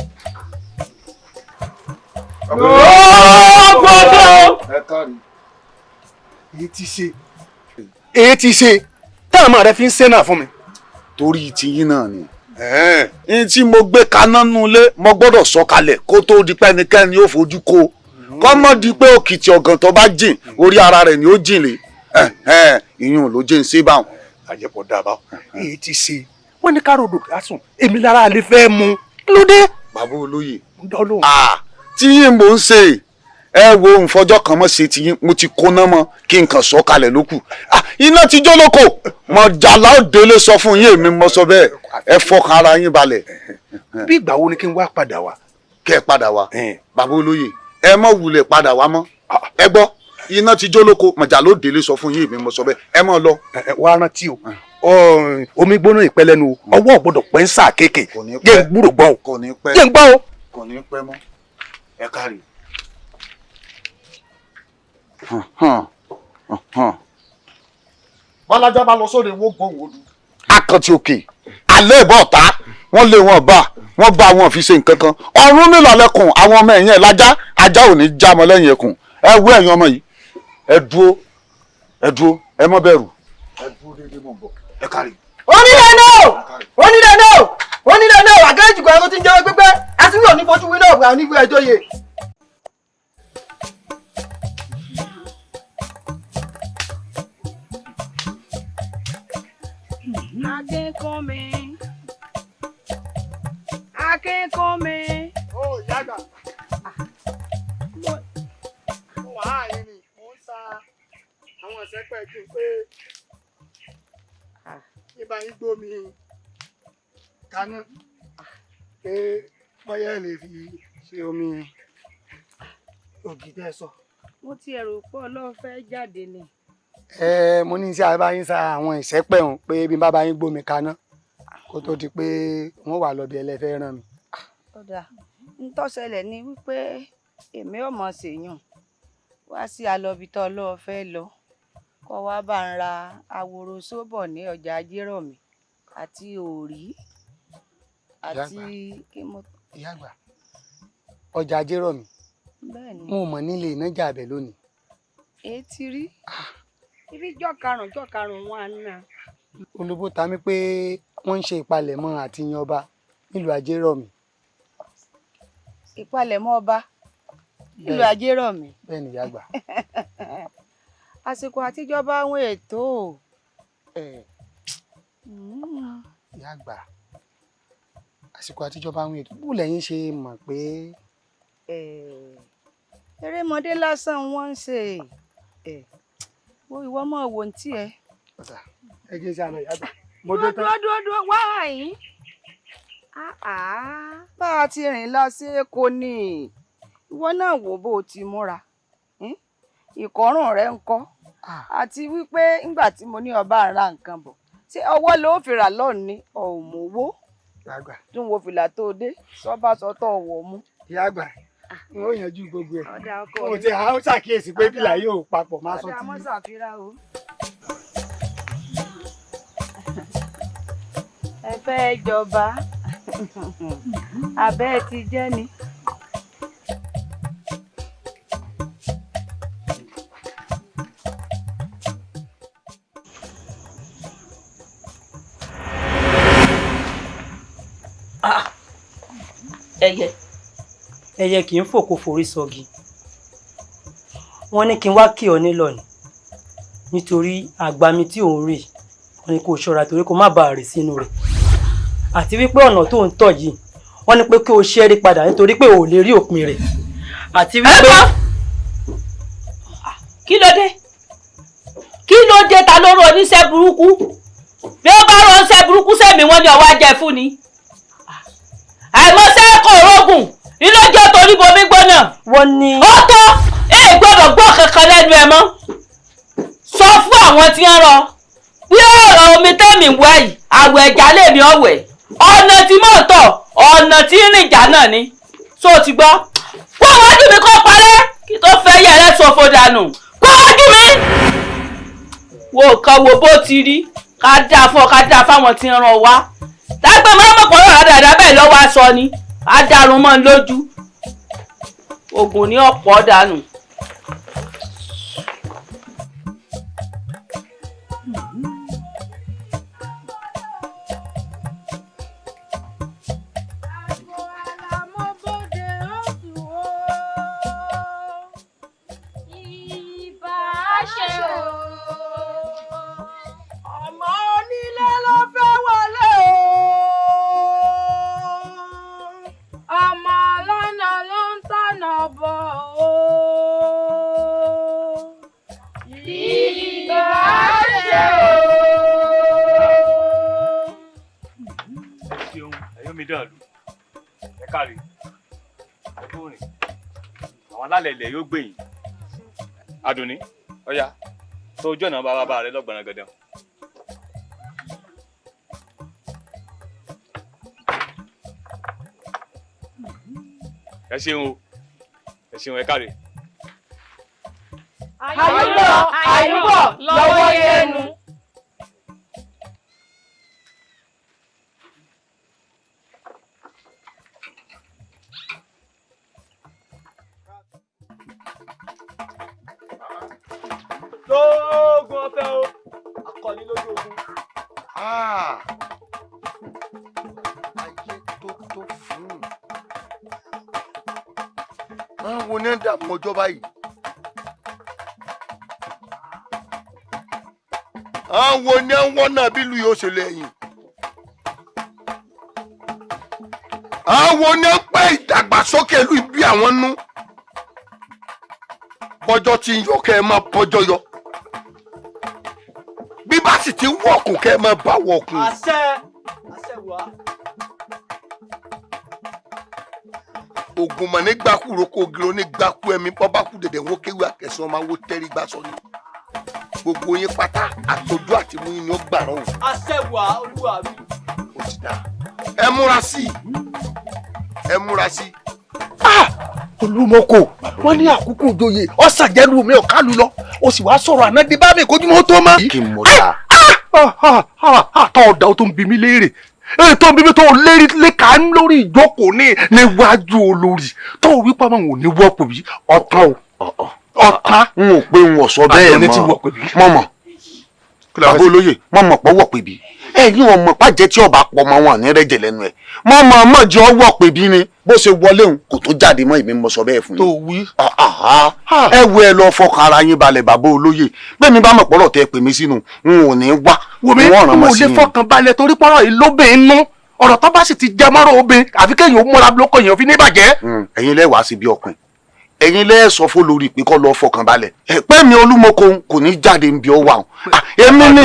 èyí ti ṣe táwọn ọmọ rẹ fi ń sẹ́nà fún mi. torí tiyín náà ni ní tí mo gbé kaná nulẹ̀ mo gbọ́dọ̀ sọ̀kalẹ̀ kó tó di pé ẹnikẹ́ni ó fojú kó kọ́mọ́ di pé òkìtì ọ̀gàn tó bá jìn orí ara rẹ̀ ni ó jìn lé ìyún ló jẹ́ ń ṣe báwọn. àjẹpọ̀ dábàá èyí ti ṣe wọ́n ní káròdò kásùn èmi lára lè fẹ́ mu kí ló dé. bàbá olóyè tíyín mò ń ṣe ẹ wo nfọjọ́ kan mọ́ ṣe tíyín mo ti kóná mọ́ kí n kàn sọ kalẹ̀ lókù iná ti jó lóko mọ jàlá òdélé sọ fún yín èmi mọ sọ bẹ́ẹ̀ ẹ fọkàn ara yín balẹ̀. bí ìgbà wo ni kí n wá padà wá. kẹ́ ẹ padà wá bàbá olóyè ẹ mọ wulẹ̀ padà wá mọ́ ẹ gbọ́ iná ti jó lóko mọ jàlá òdélé sọ fún yín èmi mọ sọ bẹ́ẹ̀ ẹ mọ lọ. wá rántí o omi gbóná ìpẹlẹnu ọwọ́ gbọ́dọ̀ pẹ́ ń sà kéèké jẹ́ ń gbúrò gbọ́ o jẹ́ ń gbọ́ o. kò ní pẹ́ mọ́ ẹ kárí. bọ́lájà bá lọ sóde wo gbóhùn odù. akàntì òkè alẹ́ ìbọn ọ̀tá wọ́n lé wọn bá wọ́n bá wọn fi ṣe nǹkan kan ọ̀run nílọ̀lẹ́kùn àwọn ọmọ ẹ̀yìn ẹ̀ lájá ajá ò ní já mọ́ lẹ́yìn ẹkùn ẹ wú ẹ̀yin ọmọ yìí ẹ dúró ẹ má bẹ̀rù ẹ dúró déédéé mọ̀ bọ̀ ẹ kárí. onílẹ̀ náà àgẹ́jì kan ẹ̀rọ ti ń jẹ́ pẹ́pẹ́ àti wíwọ̀ ní fojú wí náà wà nígbà ẹjọ́ yẹ. Akínkúnmi. ó yàgbà mo wà á yín ni mo ń sa àwọn ìṣẹ́pẹ́ kí n pé nígbà yín gbómi kaná pé bóyá lè fi ṣe omi ògì tẹ́ sọ. Mo ti ẹ̀rù pọ̀ lọ́ọ́ fẹ́ jáde ni. Mo ní sí àbáyín sa àwọn ìṣẹ́pẹ́ hàn pé bí bàbá yín gbómi kaná kó tó di pé wọ́n wà lọ́bí ẹlẹ́fẹ́ ràn mí. Ọ̀dà ń tó ṣẹlẹ̀ ni wípé èmi ò mọ̀ ṣèyàn wá sí alọ́bi tó lọ́ọ́ fẹ́ lọ kọ́ wá bá ń ra àwòrò sóbọ̀ ní ọjà Ajérọ̀mí àti òrí àti ìyá àgbà ọjà Ajérọ̀mí mo mọ̀ nílé ìnájà abẹ lónìí. èyí ti rí ibi jọ́ karùn-ún wọn àná. olóbó ta mí pé wọ́n ń ṣe ìpalẹ̀mọ́ àti yan ọba nílùú Ajérọ̀mí. ìpalẹ̀mọ́ ọba nílùú Ajérọ̀mí. bẹ́ẹ̀ ni ìyá àgbà. àsìkò àtijọba àwọn ètò. ìyá àgbà àsìkò àtijọba àwọn ètò bó lẹ́yìn ṣe mọ̀ pé. erémọdé lásán wọ́n ń ṣe ìwọ mọ̀ wò ń tiẹ̀. ẹ jẹ́ sí àná ìyá àgbà. dúró wá yín. bá a ti rìn lọ sí Èkó ni ìwọ náà wò bó o ti múra ìkọrùn rẹ ń kọ́ àti wípé ńgbà tí mo ní ọba ń ra nǹkan bọ̀ ṣé ọwọ́ ló fi rà lọ́ọ̀ni ọ̀mọ̀wó tún wo fìlà tó dé sọ́ba sọ́tọ̀ ọ̀wọ̀ mú. ìyá àgbà n ó yanjú gbogbo ẹ̀ o ti àwọn ṣàkíyèsí pé fìlà yóò papọ̀ má sọ ti. ẹ fẹ́ jọba abẹ́ ti jẹ́ ni. ẹyẹ kì í fòkó forí sọgi wọ́n ní kí n wá kí ọ nílọ ni nítorí àgbàmí tí òun rè wọ́n ní kó ṣọ́ra torí kó má bàa rè sínú rẹ̀ àti wípé ọ̀nà tó ń tọ̀ yìí wọ́n ní pé kí o ṣẹ́rí padà nítorí pé ò lè rí òpin rẹ̀ àti wípé. kí ló dé ta ló rọ oníṣẹ́ burúkú bí ó bá rọ oníṣẹ́ burúkú sẹ́mi wọ́n ní ọwọ́ ajẹ́ fún ni àìmọ̀ṣẹ́ kò rógùn nínú ọjọ́ torí bomi gbóná. wọ́n ní. ó tó gbọ́dọ̀ gbọ́ kankan lẹ́nu ẹ̀ mọ́ sọ fún àwọn tí ń rọ bí ọ̀rọ̀ omi tẹ́mi wá yìí àwọ̀ ẹ̀já lèmi ọ̀wẹ̀ ọ̀nà tí mò ń tọ̀ ọ̀nà tí ń rìn jà náà ni so ti gbọ́ kó wájú mi kó parẹ́ kí tó fẹ́ yẹ ẹ ṣòfò dànù kó wájú mi. wo kan wo bó ti rí ká dáa fún ọ ká dáa fáwọn tí ń ràn wá dágbé mọ́mọ́kọ́ rọ̀ dáadáa bẹ́ẹ̀ lọ́wọ́ aṣọ ni á dàrún mọ́ lójú oògùn ní ọ̀pọ̀ dànù. ọmọ onílé ló fẹ́ wọlé o ọmọ ọlọ́nà ló ń tọ̀nà bọ̀ o ìbá ṣe o. ẹ ṣeun ẹ̀yọ́ mi dàlú ẹ káre ẹ tó rìn àwọn alálẹ̀ ilẹ̀ yóò gbẹ̀yìn Adùnní ọ̀yá tó ojú ọ̀nà bàbá rẹ lọ́gbọ̀nà gàdán. ẹ ṣeun ẹ káre. àyùbọ̀ lọ́wọ́ yẹnu. lóògùn ọ̀fẹ́ o akọni lójú ogun. ayé tó fún un. àwọn wo ni ń dààmú ọjọ́ báyìí. àwọn wo ni ń wọ́n náà bí lu yóò ṣe lẹ́yìn. àwọn wo ni ń pẹ́ ìdàgbàsókè lu ibi àwọn nú. bọ́jọ́ tí ń yọ kẹ́ ẹ máa bọ́jọ́ yọ. bí bá sì ti wọ̀kùn kẹ́ ẹ máa bá wọ̀kùn. àṣẹ wà. ogun mọ̀ ní gbàkú roko giro ní gbàkú ẹ̀mí bọ́bá kú dẹ̀dẹ̀ wọ́n kéwì àkẹ́sàn máa wó tẹ́rí gbà sọ ni. gbogbo yín pátá àtọ́jú àti mú yín ni ó gbàrán o. àṣẹ wà olúwa mi. ó ti dá ẹ múra sí i ẹ múra sí i. Olúmọkò wọn ní àkókò òjòyè ọ̀sàjẹ́lu mi ọ̀kálu lọ o sì wá sọ̀rọ̀ ànádé bá mi kójúmọ́ tó mọ́. kí n mọ̀ dáa. àtọ̀ ọ̀dà tó ń bi mí léèrè tó ń bí mi tó lérí léka lórí ìjókòó ní níwájú olórí tó wí pamọ́ òun ní wọ́pọ̀ bí ọ̀tán o ọ̀tán. n ò pé n ò sọ bẹ́ẹ̀ mọ́ bàbá olóyè mọ̀mọ́ pọ̀ wọ̀ pé bí ẹ̀yin ọmọ pàjẹ́ tí ọba pọ̀ mọ́ wọn ní rẹ́jẹ̀ lẹ́nu ẹ̀ mọ̀mọ́ mọ̀jẹ́ ọwọ́ pé bí ni bó ṣe wọlé òun kò tó jáde mọ́ èmi mọ̀ sọ bẹ́ẹ̀ fún yín. tó wí. ẹ wo ẹ lọ fọkàn ara yín balẹ̀ bàbá olóyè bẹ́ẹ̀ mi bá mọ̀ pọ̀rọ̀ tẹ́ pè mí sínú n ò ní wá wọ́n ràn mọ́ sí i. mo lè fọkàn balẹ̀ torí pọ̀rọ̀ yìí lóbìn nú ọ̀rọ̀ tó bá sì ti jẹ mọ́rọ̀ obìnrin àfi kéèyàn ó múra lóko èèyàn fi ní bàjẹ́. ẹ̀yin lẹ́wàá sí bí ọkùnrin ẹ̀yin lẹ́ sọ fún lórí pé kọ́ lọ fọkàn balẹ̀ pé mi Olúmọkò kò ní jáde ń bí ọ wà èmi ni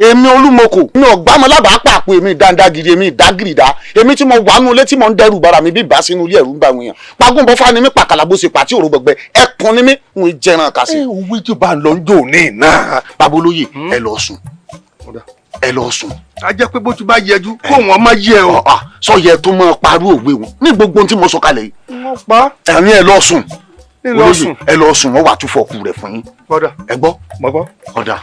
èmi Olúmọkò mi ò gbámọ lábàá pàpọ̀ èmi dáńdágìrì èmi ìdágìrìdá èmi tí mo wà nù ilé tí mo ń dẹrù bara mi bí bá sínú ilé ẹ̀rù ń bá wọn yàn pagúnbọ fani mi pàkàlà bó ṣe pàtí òrò gbọgbẹ ẹkùn ni mi ń jẹran kàsí. òwe tí o bá ń lọ ń jò ní iná. bàbá olóyè ẹ lọ sùn ẹ lọ sùn. a jẹ́ pé bó ti bá yẹjú kó wọn má yẹ o. sọ yẹ tó máa parú òwe wọn ní gbogbo ohun tí mo sọ kalẹ̀ yìí. wọ́n pa. ẹ̀rín ẹ lọ sùn. olóyè ẹ lọ sùn wọ́n wà tún fọkù rẹ̀ fún yín. ẹ gbọ́. ọ̀dà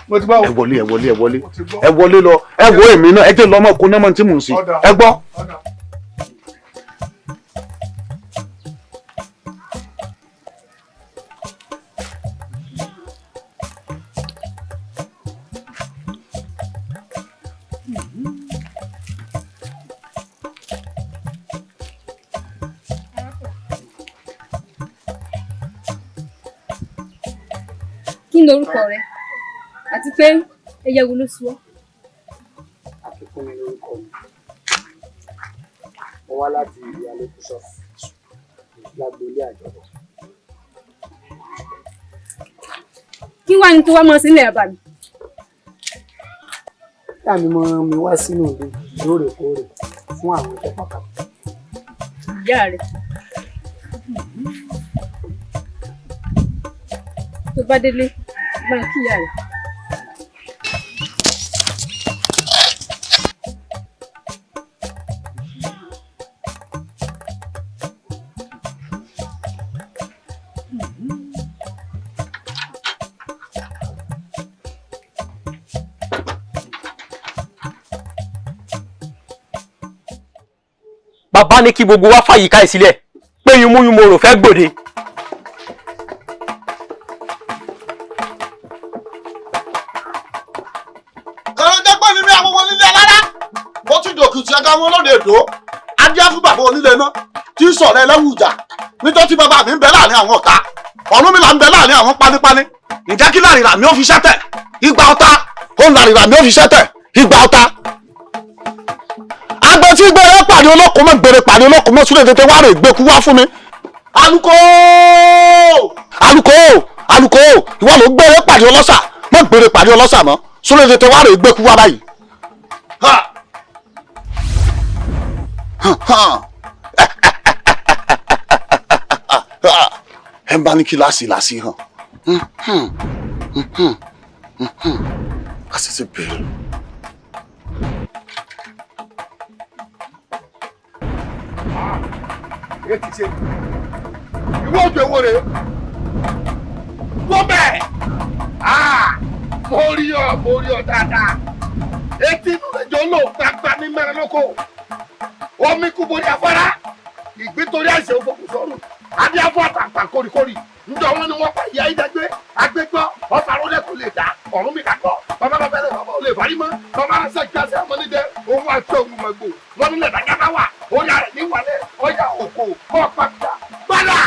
ẹ wọlé lọ ẹ wo èmi náà ẹ jẹ́ lọ́mọ kó náà mọ̀ tí mò ń ṣe ẹ gbọ́. kí ni orúkọ rẹ àti pé ẹyẹ wo ló sú ọ. Akínkúnmi lórúkọ mi mo wá láti ìlú alẹ́kùsọ lágboolé àjọbọ. kí wàá ní tó wá mọ sílẹ̀ ẹ̀bà mi. táà mi mọ mi wá sínú ìlú lóòrèkóòrè fún àwọn ẹgbẹ́ pàtàkì. ìyá rẹ tó bá délé bá ń kíyà rẹ. bàbá ní kí gbogbo wa fàyíká ẹ̀ sílẹ̀ pé yunmúyunmú rò fẹ́ gbòde. kọ̀rọ̀dẹ́gbọ́n mi rí àwọn onílé alára bó ti dòkìtì ẹ̀ka wọn lóde èdò ajá fún bàbá onílé náà tí ń sọ̀rọ̀ ẹlẹ́wù ìjà nítorí tí bàbá mi ń bẹ láàrin àwọn ọ̀tá Ọ̀rúnmìlà ń bẹ láàrin àwọn panípaní ǹjẹ́ kí làrìrà mi ò fi ṣẹ́tẹ̀ igba ọ̀tá ó ń làrìrà mi ò fi ṣẹ́tẹ̀ igba ọ̀tá. àgbẹ̀ tí gbèrè pàdé olókùn mọ́ gbèrè pàdé olókùn mọ́ súlẹ̀ tètè wá rè gbẹ̀kú wá fún mi. aluko ìwọ ló gbèrè pàdé ọlọ́ṣà mọ́ gbèrè pàdé ọlọ́ṣà mọ́ súlẹ̀ tètè wá rè gbẹ̀kú wá báyìí. ẹ bá ní kí láṣì hàn a sì ti bẹ̀rẹ̀. ìwọ ojú ewo rè wọ́n bẹ̀ mo rí ọ dáadáa etí inú rẹ̀ jọ lò gbàgbà ní mẹ́rin lóko omi kú borí afárá ìgbín torí àìsàn òfòkù sọ́run adé afọ́ àtàpà kórìkórì njọ wọn ni wọn pa ìyá ìdágbé agbégbọ́ ọ̀fà rólẹ̀ kò lè dá Ọ̀rúnmìlà kọ́ bàbá bàbá rẹ̀ bàbá ò lè farí mọ́ bàbá rẹ̀ sẹ́kí àṣẹ àmọ́nídé òun àti òun mọ̀gbò wọn nílẹ̀ dájábá wà ọ̀yà rẹ̀ ní wàlẹ̀ ọ̀yà òkò kọ́ pàkúta padà.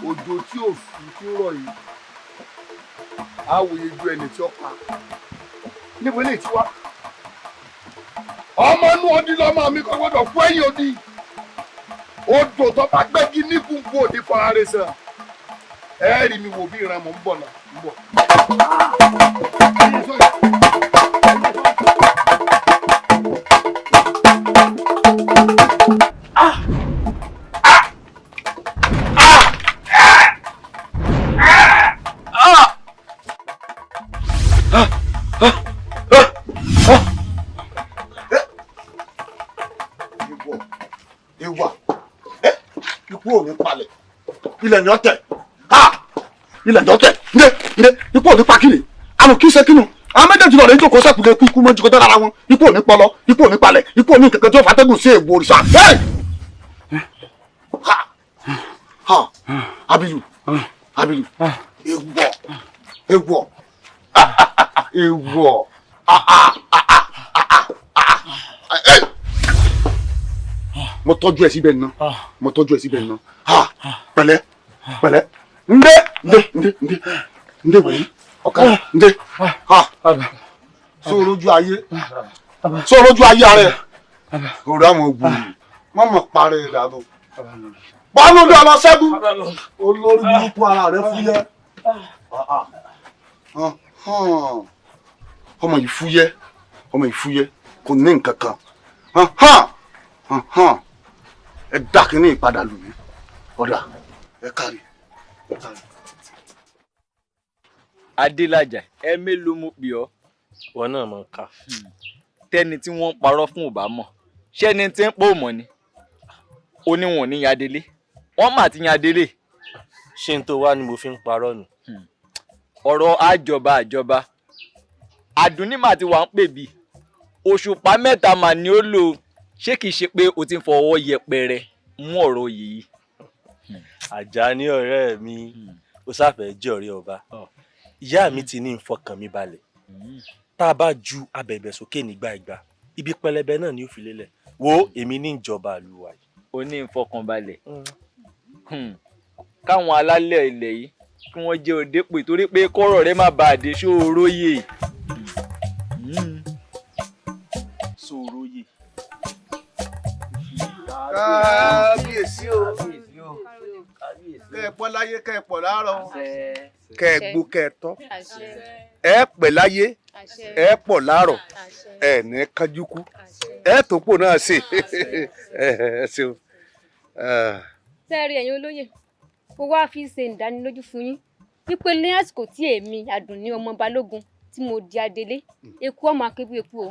Òjò tí ò fi tí rọ̀ yìí á wòye ju ẹni tí ó pa níbo lè ti wá ọmọ inú odi lọmọ mi kò gbọdọ̀ fún ẹ̀yìn odi odò tó bá gbẹ́gi ní gbogbo òde fara rẹ̀ sàn ẹ rí mi wò bí ìran mọ̀ ń bọ̀ náà ń bọ̀. ìwà ikú ò ní palẹ̀ ilẹ̀ ni ọ̀tẹ̀ ilẹ̀ ni ọ̀tẹ̀ ndé ikú ò ní pa kíni àmọ́ kí ṣe kínú àwọn méjèèjì náà lè jókòó sẹ́kùlẹ̀ ikú mọ́jú kó dára wọn ikú ò ní pọlọ ikú ò ní palẹ̀ ikú ò ní kankan tí ó fàtẹ́gùn sí ègbò òrìṣà. Abiyu ewọ mo tọ́jú ẹ síbẹ̀ náà pẹ̀lẹ́ ndé wẹ̀yí ọ̀ká ndé sọ lójú ayé rẹ òrò àwọn ògbò wọn mọ parẹ́ ìdàgbọ bọ́ọ̀lù ní ọmọ ṣẹ́gun olórí burúkú ara rẹ fúyẹ́ ọmọ yìí fúyẹ́ kò ní nǹkan kan ẹ dá kínní ìpadà lù mí ọ̀dà ẹ kárí. Adélájà ẹ mélòó mo pè ọ́. wọn náà mọ ká. tẹni tí wọ́n ń parọ́ fún ò bá mọ̀ ṣẹ́ni tí ń pò mọ́ ni oníwọ̀n ní yadélé wọ́n mà ti yadélé. ṣé n tó wá ni mo fi ń parọ́ nù. ọ̀rọ̀ àjọba àdùnní mà ti wà ń pè bí òṣùpá 3 mà ni ó lò ṣé kìí ṣe pé o ti ń fọwọ́ yẹpẹrẹ mú ọ̀rọ̀ yìí. Àjàní ọ̀rẹ́ mi ó sáfẹ́ jẹ́ ọ̀rẹ́ ọba ìyá mi ti ní ìfọkàn mi balẹ̀ tá a bá ju abẹ̀bẹ̀ sókè nígbà ìgbà ibi pẹlẹbẹ náà ni ó fi lélẹ̀ wo èmi ní ìjọba àlùwà yìí. o ní ìfọkànbalẹ̀ káwọn alálẹ̀ ilẹ̀ yìí kí wọ́n jẹ́ òdepò torí pé kọ́rọ̀ rẹ má bàa dé sóoróyè. sóoróyè. kábíyèsí o kẹ́ ẹ pọ́ láyé kẹ́ ẹ pọ̀ láàárọ̀ kẹ́ ẹ gbó kẹ́ ẹ tọ́ ẹ pẹ́ láyé ẹ pọ̀ láàárọ̀ ẹ ní kájúkú ẹ tó pò náà ṣe ẹ ṣeun. sẹ́ẹ̀rì ẹ̀yin olóyè mo wá fi ṣe ìdánilójú fún yín wípé ní àsìkò tí èmi Àdùnní ọmọ Balógun tí mo di adelé eku ọmọ akébí eku o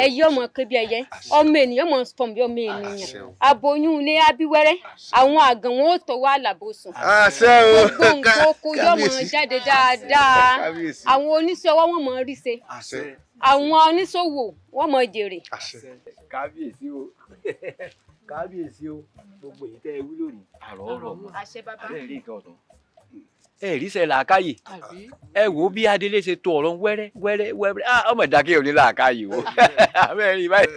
ẹyẹ ọmọ akébí ẹyẹ ọmọ ènìyàn ọmọ sọm bí ọmọ ènìyàn aboyún ilé abíwẹrẹ àwọn àgàn wọn ò tọwọ́ àlàbòsùn gbogbo nǹkan oko yọmọ jáde dáadáa àwọn oníṣẹ́ ọwọ́ wọn mọ rí ṣe àwọn oníṣòwò wọn mọ jèrè. kábíyèsí o kábíyèsí o gbogbo èyí tẹ́ ẹ wí lónìí àrọ̀ọ̀rọ̀ bẹ́ẹ̀ rí nǹkan ọ̀tọ̀ ẹ rí sẹ làákàyè ẹ wò ó bí Adélé ṣe tó ọ̀rọ̀ wẹ́rẹ́ ọmọ ìdákẹ́ òní làákàyè o abẹ́rẹ́ rí báyìí.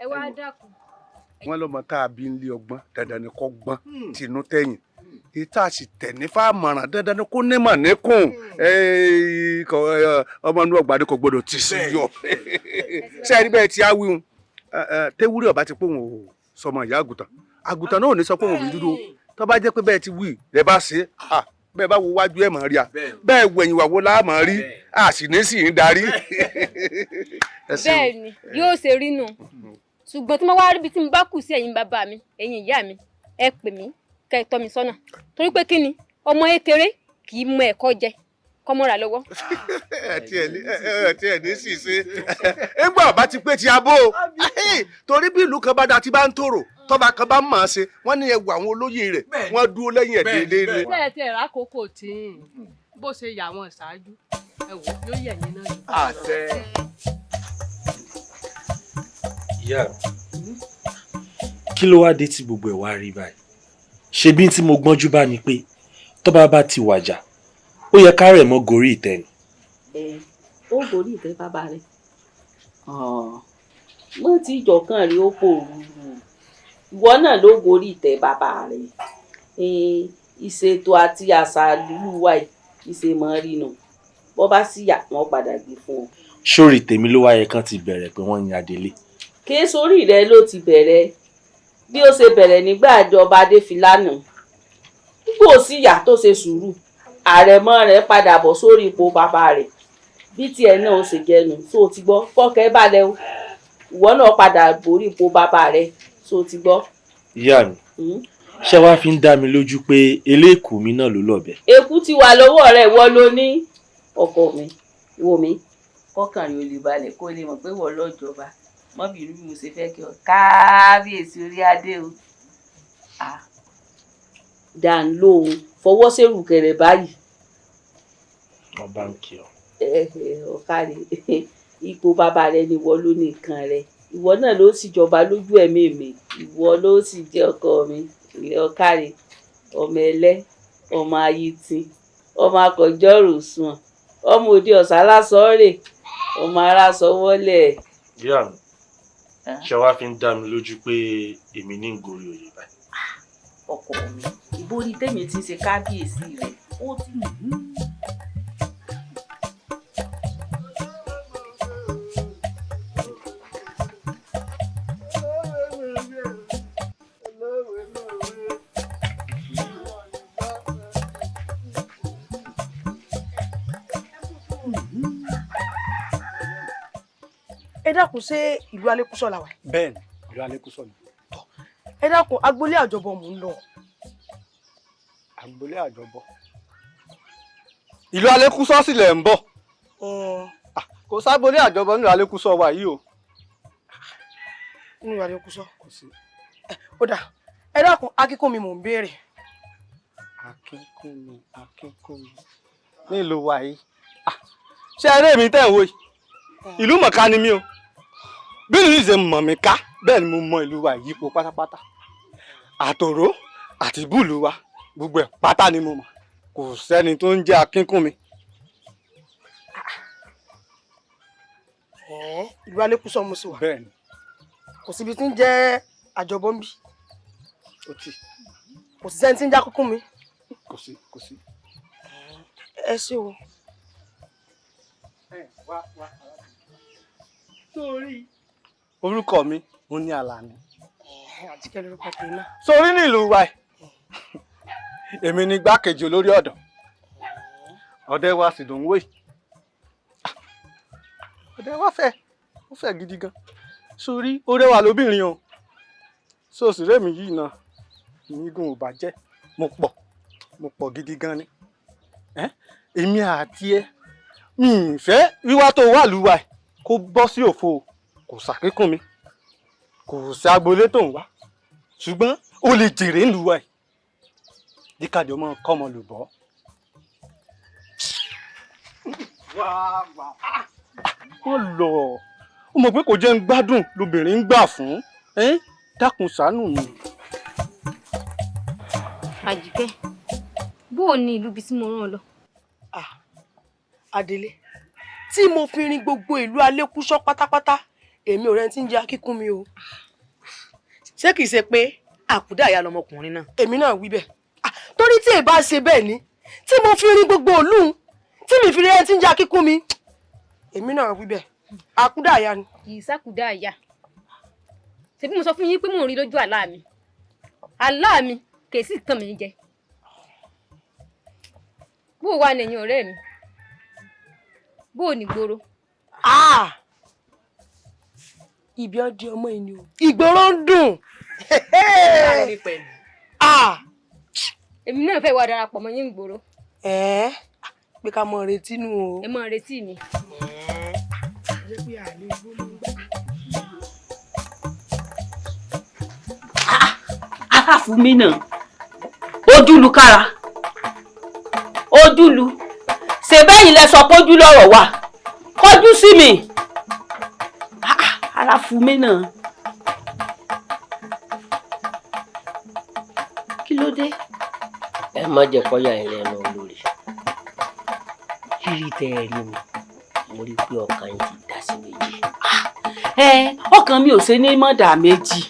ẹ wá dákun. wọn lọmọ tá a bí ń lé ọgbọ́n dandan ni kò gbọ́n tìǹú tẹ̀yìn èyí tá a sì tẹ̀ ní fáàmọ̀ràn dandan ni kò nímọ̀ níkùn ọmọ inú ọgbà ni kò gbọdọ̀ tì sí yọ ṣé ẹ rí bẹ́ẹ̀ tí a wíhun tewúrẹ́ ọba ti pé òun ò sọmọ ìyá àgùntàn náà ò ní sọ pé òun ò rí dúdú tó bá jẹ́ pé bẹ́ẹ̀ ti wí lẹ bá ṣe bẹ́ẹ̀ bá wo wájú ẹ̀ mọ̀ rí a bẹ́ẹ̀ wẹ̀yìn wà wo la mọ̀ rí a sì ní sì ń darí. bẹ́ẹ̀ ni yóò ṣe rí nù ṣùgbọ́n tí mo wá rí ibi tí mo bá kù sí ẹ̀yin bàbá mi ẹ̀yin ìyá mi ẹ pè mí kẹ́ ẹ tọ́ mi sọ́nà torí pé kí ni ọmọ ékeré kì í mọ ẹ̀kọ́ jẹ kọ́mọ́ra lọ́wọ́. ẹtí ẹ ní sì ṣe ẹgbẹ́ ọba ti pé ti abó torí bí ìlú kan bá da ti bá ń tòrò tọ́ba kan bá ń mọ̀ ọ́n ṣe wọ́n ní ẹwù àwọn olóyè rẹ̀ wọ́n dúró lẹ́yìn ẹ̀ déédéé. bẹ́ẹ̀ tẹ̀ rákòókò tí bó ṣe yà wọ́n ṣáájú ẹ wò yóò yẹ̀ yín náà. àṣẹ. ìyá kí ló wá dé tí gbogbo ẹ̀ wá rí báyìí ṣebí tí mo gbọ́njú bá ni pé tọ́ba bá ti wàjà ó yẹ ká rẹ̀ mọ́ gorí ìtẹ́ ni. ó gorí ìtẹ́ bàbá rẹ̀ mo ti jọ̀kan rí ó kò rúru ìwọ náà ló gorí ìtẹ́ bàbá rẹ̀ ìṣètò àti àṣà lùlùwà ìṣèmọ̀ rínú bọ́ bá sì yà wọ́n padà gbé fún ọ. sórí tèmi ló wáyé kan ti bẹ̀rẹ̀ pé wọ́n yan Adélé. ké sórí rẹ ló ti bẹ̀rẹ̀ bí ó ṣe bẹ̀rẹ̀ nígbà àjọba Adéfìlànà bó sì yà tó ṣe sùúrù àrẹ̀mọ rẹ̀ padà bọ̀ sórí ipò bàbá rẹ̀ bí tiẹ̀ náà ó ṣe jẹnu tó ti gbọ́ fọ́kẹ́ balẹ̀ o ìwọ náà padà borí ipò bàbá rẹ̀ tó ti gbọ́. ìyá mi ṣé wàá fi ń dá mi lójú pé eléèkú mi náà ló lọ́bẹ. èkú ti wà lọ́wọ́ rẹ̀ ìwọ ló ní ọkọ mi ìwọ mi kọkànrin ò lè balẹ̀ kó lè mọ̀ pé wọ́n lọ́jọba mọ́ bínú bí mo ṣe fẹ́ kí ọ kábíyèsí orí adé o. dàn lóhun fọwọ́ sẹ́rù kẹrẹ̀ báyìí. ọba ń kí ọ. ọ̀kàrẹ̀ ipò bàbá rẹ ni ìwọ ló ní nǹkan rẹ ìwọ náà ló sì jọba lójú ẹ̀mí mi ìwọ ló sì jẹ́ ọkọ mi ilé ọ̀kàrẹ̀ ọmọ ẹlẹ́ ọmọ ayitin ọmọ akọjọ́rò sùn ọmọ òde ọ̀sán lásọ̀ọ́rẹ̀ ọmọ aráṣọ wọlé. ìyá mi ṣé wàá fi ń dá mi lójú pé èmi ní ìgòrí òye báyìí. ọkọ mi ìborí tèmi ti ṣe kábíyèsí rẹ ó ti mú. ẹ dákun ṣé ìlú Alékúsọ la wà. bẹ́ẹ̀ni ìlú Alékúsọ ni. ẹ dákun agboolé àjọbọ mò ń lọ. agboolé àjọbọ ìlú Alékúsọ sì lẹ̀ ń bọ̀. kò ságboolé àjọbọ nílùú Alékúsọ wa yìí o. nílùú Alékúsọ kò sí. ó dà ẹ dákun Akínkúnmi mò ń béèrè. Akínkúnmi nílùú wa yìí. ṣé eré mi tẹ̀ ń wo yìí ìlú mọ̀ká ni mí o bí ìlú ìṣe mọ̀ mí ká bẹ́ẹ̀ ni mo mọ ìlú wa yípo pátápátá àtòrò àti búùlù wa gbogbo ẹ̀ pátá ni mo mọ̀ kò sẹ́ni tó ń jẹ́ Akínkúnmi. ìlú Alékúsọ mo sì wà. bẹ́ẹ̀ni. kò síbi tí ń jẹ́ àjọbọ ń bí. kò sí sẹ́ni tí ń jẹ́ Akínkúnmi. kò sí. ẹ ṣé o. sórí orúkọ mi mo ní Àlàní. Àjíkẹ́ lórúkọ tèmi náà. sórí nílùú wa èmi ni igbákejì olórí ọ̀dọ́ ọdẹ wa sì dùn wé ọdẹ wa ó fẹ́ gidi gan sórí ó rẹwà lóbìnrin o sóòsì rèmi yìí náà ìyígun ò bàjẹ́ mo pọ̀ gidi gan ni èmi àti ẹ mi ì fẹ́ wíwá tó wà lúwa ẹ̀ kó bọ́ sí òfo kò s'Akínkúnmi kò sí agboolé tó ń wá ṣùgbọ́n ó lè jèrè ńlúwa ẹ̀ díkàdé ọmọ kọ́mọ lò bọ́. wọ́n lọ ó mọ̀ pé kò jẹ́ ń gbádùn lobìnrin ń gbà fún dákun ṣàánú mi. Àjíkẹ́ bó o ní ìlú bí tí mo rán ọ lọ. Adélé tí mo fi rin gbogbo ìlú Alékúsọ pátápátá èmi ò rẹ́ni tí ń jẹ́ Akínkúnmi o. ṣé kìí ṣe pé àkúdàáyà lọmọkùnrin náà. èmi náà wí bẹ́ẹ̀ torí tí èbá ṣe bẹ́ẹ̀ ni tí mo fi rin gbogbo ìlú tí mi fi rí ẹni tí ń jẹ́ Akínkúnmi èmi náà wí bẹ́ẹ̀ àkúdàáyà ni. kì í ṣàkúdàáyà ṣebí mo sọ fún yín pé mò ń rí lójú àlá mi kì í sì tàn mí jẹ. bó o wà nẹ̀yìn ọ̀rẹ́ mi bó o nígboro. ibi ọdí ọmọ yìí ni o ìgboro ń dùn. èmi náà fẹ́ wá darapọ̀ mọ́ yín ìgboro. pé ká mọ retí nù o. ẹ mọ retí mi. akáfù mi náà ojúlu kára ojúlu ṣe bẹ́yìn lẹ sọ pójú lọ́rọ̀ wa kọjú sí mi ara fún mi náà kí ló dé. ẹ má jẹ́ kó yà ẹ̀rẹ́ ẹnu olórí rírí tẹ ẹ rí mi mo rí pé ọkàn yín ti dá sí méjì. ọkàn mi ò ṣe ní mọ̀dà méjì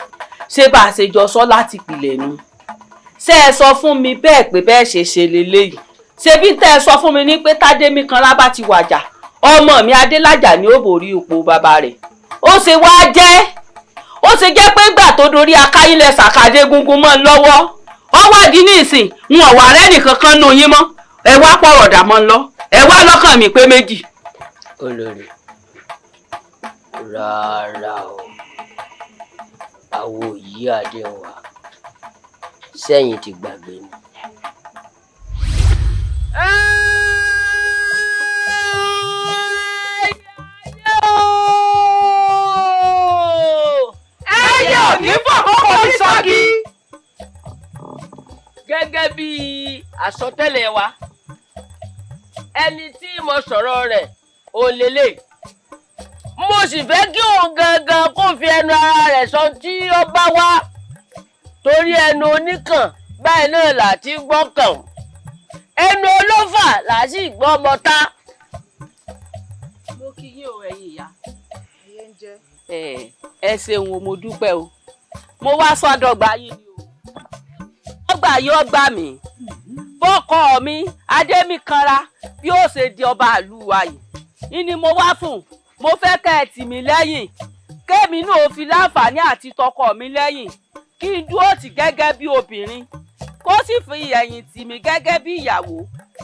ṣé bá a ṣe jọ sọ láti pilẹ̀ nu ṣé ẹ sọ fún mi bẹ́ẹ̀ pé bẹ́ẹ̀ ṣe leléyìí ṣebí tẹ́ ẹ sọ fún mi ní pé Tádémí kanra bá ti wàjà ọmọ mi Adélájà ni ó borí ipò bàbá rẹ̀ ó ṣe wá jẹ́ pé gbà tó dorí akáyínlẹ̀ ṣàkàdé gungun mọ́ ń lọ́wọ́ ó wádìí ní ìsìn ń ọ̀wà rẹ́ nìkan kan nù yín mọ́ ẹ wá pọ̀rọ̀dà mọ́ ń lọ ẹ wá lọ́kàn mi pé méjì. olórí rárá o àwo yìí àdéhùn wa sẹ́yìn ti gbàgbé ni. àsọtẹ́lẹ̀ wa ẹni tí mo sọ̀rọ̀ rẹ̀ ò lélẹ̀ mo sì fẹ́ kí òun gangan kó fi ẹnu ara rẹ̀ sọ tí ó bá wá torí ẹnu oníkàn báyìí náà láti gbọ́ kàn ẹnu olófà láti gbọ́ ọmọ tá. mo kí yín o ẹ̀yin ìyá. ẹyẹ ń jẹ. ẹ ṣeun o mo dúpẹ́ o mo wá sọ́dọ̀gba yín ni o ọgbà yóò gbà mí bọ́kọ mi Adémíkanra bí ó ṣe di ọba ìlú wa yìí ni mo wá fún mo fẹ́ kẹ́ ẹ tì mí lẹ́yìn kémi náà fi láǹfààní àti tọkọ mi lẹ́yìn kí n dúró tì gẹ́gẹ́ bí obìnrin kó sì fi ẹ̀yìn tì mí gẹ́gẹ́ bí ìyàwó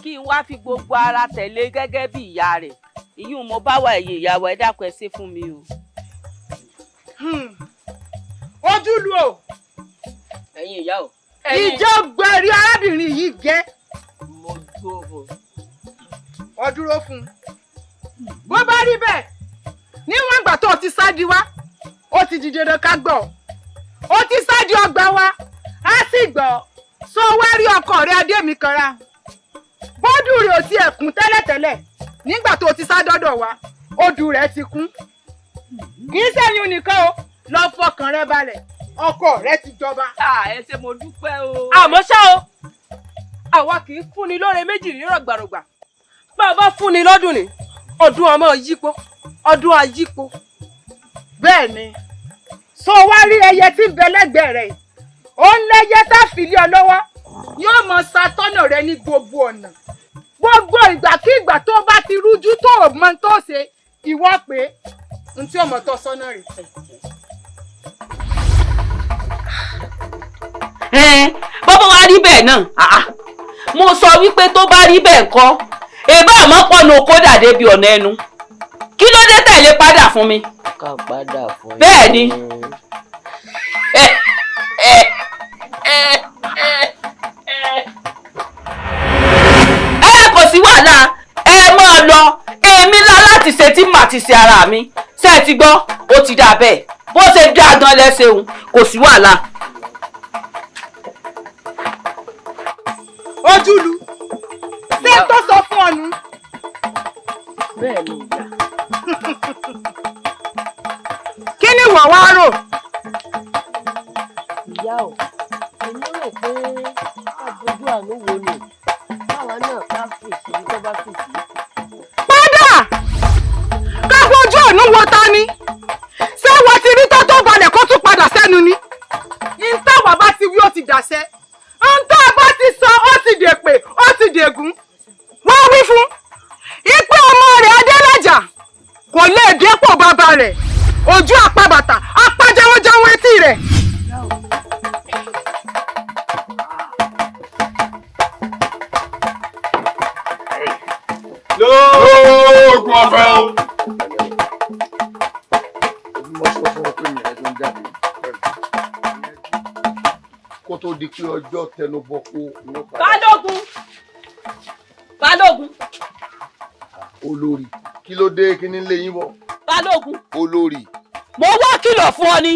kí n wá fi gbogbo ara tẹ̀lé gẹ́gẹ́ bí ìyá rẹ̀ ìyún mo bá wà ẹ̀yìn ìyàwó ẹ dákun ẹ ṣe fún mi o. Ojúlu o. ẹ̀yin ìyá o. ìjọba ẹ̀rí arábìnrin yìí jẹ́. mo dúró fún. ọ dúró fún. bó bá rí bẹ́ẹ̀ níwọ̀n ìgbà tó o ti sádi wá o ti di dandan ká gbọ́ o ti sádi ọgbà wa á sì gbọ́ so wá rí ọkọ rẹ Adémíkanra bọ́dù rẹ̀ ò tiẹ̀ kún tẹ́lẹ̀tẹ́lẹ̀ nígbà tó o ti sá dọ́dọ̀ wa odù rẹ̀ ti kún kì í sẹ́yìn nìkan o lọ fọkàn rẹ balẹ̀ ọkọ rẹ ti jọba. ẹ ṣé mo dúpẹ́ o. àmọ́ ṣá o àwa kì í fúnni lóore méjì ní rọ̀gbàrọ̀gbà bá a bá fúnni lọ́dún ni ọdún ọmọ yípo ọdún ayípo. bẹ́ẹ̀ ni so wá rí ẹyẹ tí ń bẹ lẹ́gbẹ̀ẹ́ rẹ̀ ó ń lẹ́yẹ tá a fi lé ọ lọ́wọ́ yóò mọ ṣàtọ́nà rẹ ní gbogbo ọ̀nà gbogbo ìgbàkígbà tó bá ti rújú tó o mọ tó ṣe ìwọ pé n tí ọmọ tó sọ́nà rẹ̀. bọ́bọ́ wa rí bẹ́ẹ̀ náà mo sọ wípé tó bá rí bẹ́ẹ̀ kọ́ èbá àmọ́ pọ̀nù okó dàdé bí ọ̀nà ẹnu kí ló dé tẹ̀lé padà fún mi. ká padà fún yín. bẹ́ẹ̀ ni. Kò sí wàhálà ẹ máa lọ èmi lá láti ṣe tí màá ti ṣe ara mi ṣe ti gbọ́ ó ti dà bẹ́ẹ̀ bó ṣe dá gan lẹ́sẹ̀ òun kò sí wàhálà. Ojúlu ṣé tó sọ fún ọ nù. bẹ́ẹ̀ ni ìyá. kí ni ìwọ wá rò. ìyá o èmi rò pé àbójú àánú wo ni káwa náà ká fèsì tó bá fèsì. padà ká fojú àánú wo ta ni ṣé wọ́n ti rí tó tó balẹ̀ kó tún padà sẹ́nu ni. ìtawà bá ti wí ó ti dàṣẹ ntá bá ti sọ ó ti dèpè ó ti dègún wọ́n wí fún ipò ọmọ rẹ̀ Adélájà kò lè dépò bàbá rẹ̀ ojú àpábàtà apájáwọ́jáwọ́ etí rẹ̀. lóògùn ọ̀fẹ́ o. kó tó di pé ọjọ́ tẹnubọ kó. Balógun Balógun. olórí kí ló dé kí ní lé yín bọ̀. Balógun. olórí. mo wá kìlọ̀ fún ọ ni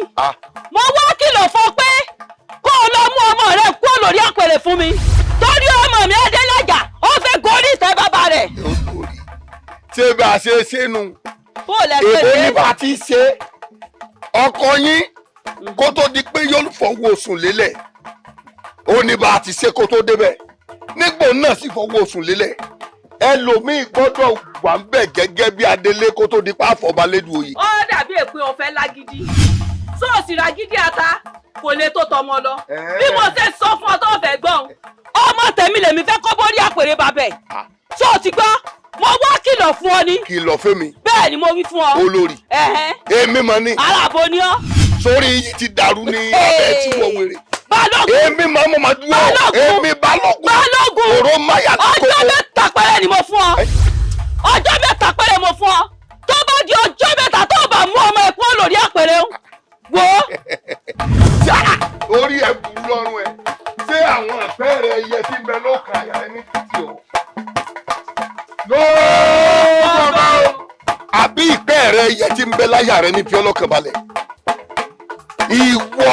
mo wá kìlọ̀ fún ọ pé kó o lọ mú ọmọ rẹ kúrò lórí àpèrè fún mi torí ọmọ mi Adélájà ó fẹ́ gorí ìtẹ́ bàbá rẹ̀. olórí ṣé bá a ṣe ṣe nu èbó ní bá a ti ṣe ọkọ yín kó tó di pé yóò fọwọ́ sùn lélẹ̀ ó ní bá a ti ṣe kó tó débẹ̀ nígbò náà sì fọwọ́ sùn lélẹ̀ ẹlòmíì gbọ́dọ̀ wà ń bẹ̀ gẹ́gẹ́ bí adelé kó tó di pa àfọ̀bálẹ́dù oyè. ó dàbí èpè ọ̀fẹ́ lágídí sóòsì ragídí ata kò lè tó tọmọ lọ bí mo ṣe sọ fún ọ tó fẹ́ gbọ́n ọmọ tèmi lèmi fẹ́ kọ́ bórí àpèrè bàbẹ̀ tó o ti gbọ́ mo wá kìlọ̀ fún ọ ní. kìlọ̀ fún mi. bẹ́ẹ̀ ni mo wí fún ọ. olórí èmi mọ ni. aláàbò ni ọ. sórí yìí ti dàrú ní abẹ́ tí wọ́n wèrè. Balógun. èmi máa mọ̀ máa dúró. èmi Balógun. Balógun. òró máyà tó kókó. ọjọ́ mẹ́ta péré ni mo fún ọ. ọjọ́ mẹ́ta péré mo fún ọ. tó bá di ọjọ́ mẹ́ta tó bá mú ọmọ ẹ̀kọ́ lórí àpèrè wo. orí ẹ̀ burú lọ́rùn ẹ̀ ṣé àwọn àpẹẹrẹ ẹyẹ tí ń bẹ lókàn àyà ẹni títí o. lọ́ọ̀ọ́bà o. àbí ìpẹ́ẹ̀rẹ̀ ẹyẹ tí ń bẹ láyà rẹ ní fi ọlọ́kàn balẹ̀. ìwọ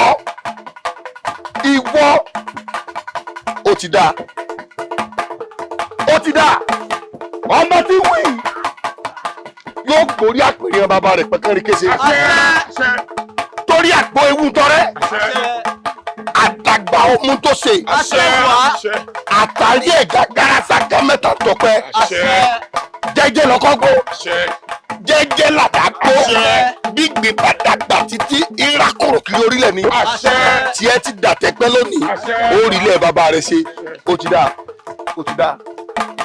ó ti dáa ti dá ọmọ tí wí yóò gbórí àpèrè bàbá rẹ̀ pẹ́kẹ́rì kése torí àgbo ewu tọrẹ àdàgbà ọmú tó ṣe àtàrí ẹ̀gá gárásàgá mẹ́ta tọpẹ́ jẹ́jẹ́ lọ́kọ́gbó jẹ́jẹ́ làdágbó gbígbé bàdàgbà títí ìrákòrò kiri orílẹ̀ ni tí ẹ ti dàtẹ́pẹ́ lónìí orílẹ̀ bàbá rẹ̀ ṣe ó ti dá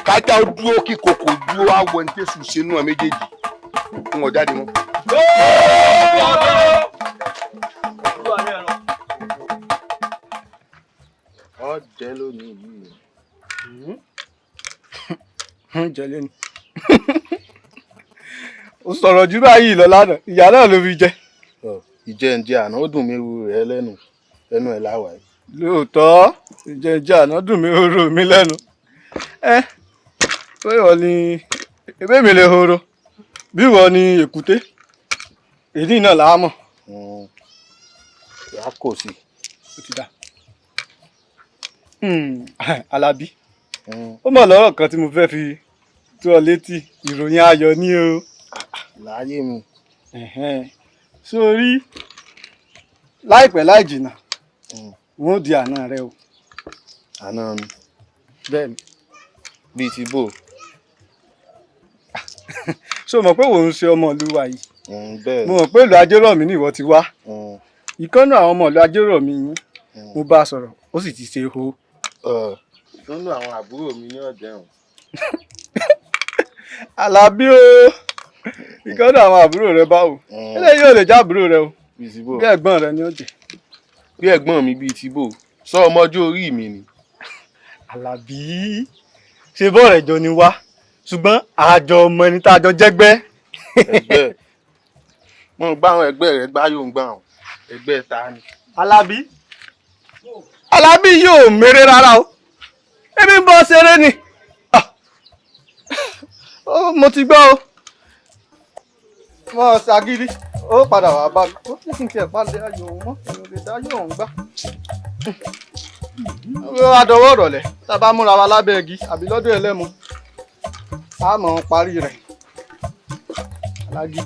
kájà ó dúró kí kòkò dúró àwọ̀ ní tẹ̀sù sínú ẹ̀ méjèèjì fún wọn jáde mọ́. ọ̀jẹ̀ lónìí yìí. jẹ lẹ́nu ó sọ̀rọ̀ jù báyìí lọ lánàá ìyá náà ló fi jẹ. ìjẹ́njẹ́ àná ó dùn mí ru rẹ̀ lẹ́nu ẹ̀ láwàá yìí. lóòótọ́ ìjẹ́njẹ́ àná dùn mí oró mi lẹ́nu pé wọ́n ní ebí mi lè horo bí wọ́n ní èkúté èdè náà làá mọ̀. ìyá kò sí. ó ti dá Alábí ó mọ̀ lọ́rọ̀ kan tí mo fẹ́ fi tó ọ létí ìròyìn ayọ̀ ní o. láyé mi. sórí láìpẹ́ láì jìnnà wọn ò di àná rẹ o. àná mi. bẹ́ẹ̀ni. bíi ti bò. ṣé o mọ̀ pé òun ṣe ọmọ ìlú wa yìí. bẹ́ẹ̀. mo mọ̀ pé ìlú Ajérọ̀mí ni ìwọ ti wá. ìkànnì àwọn ọmọ ìlú Ajérọ̀mí yín mo bá a sọ̀rọ̀ ó sì ti ṣe ho. nínú àwọn àbúrò mi ní ọ̀dẹ́hùn. Alábí o ìkànnì àwọn àbúrò rẹ báwo eléyìí ò lè já àbúrò rẹ o bí ẹ̀gbọ́n rẹ ni ó jẹ. bí ẹ̀gbọ́n mi bíi ti bò sọ ọmọ ọjọ́ orí mi ni. Alábí ṣe bọ́ọ̀rẹ̀ jọ ni wá ṣùgbọ́n àjọ ọmọ ẹni tá a jọ jẹ́gbẹ́. ẹgbẹ́ mo gbá àwọn ẹgbẹ́ rẹ̀ gbá yóò gbá àwọn ẹgbẹ́ ta ni. Alábí yóò mèrè rárá o ebi ń bọ́ ṣeré ni mo ti gbọ́ o mọ ṣàgídí ó padà wà bá mi ó ní kí n tiẹ̀ pàdé ayò òun mọ́ èèyàn lè dá yóò òun gbá. ó adọwọ́ ọ̀rọ̀lẹ́ tá a bá múra wa lábẹ́ igi àbí lọ́dún ẹlẹ́mu a mọ̀ ọ́n parí rẹ̀ Alágí.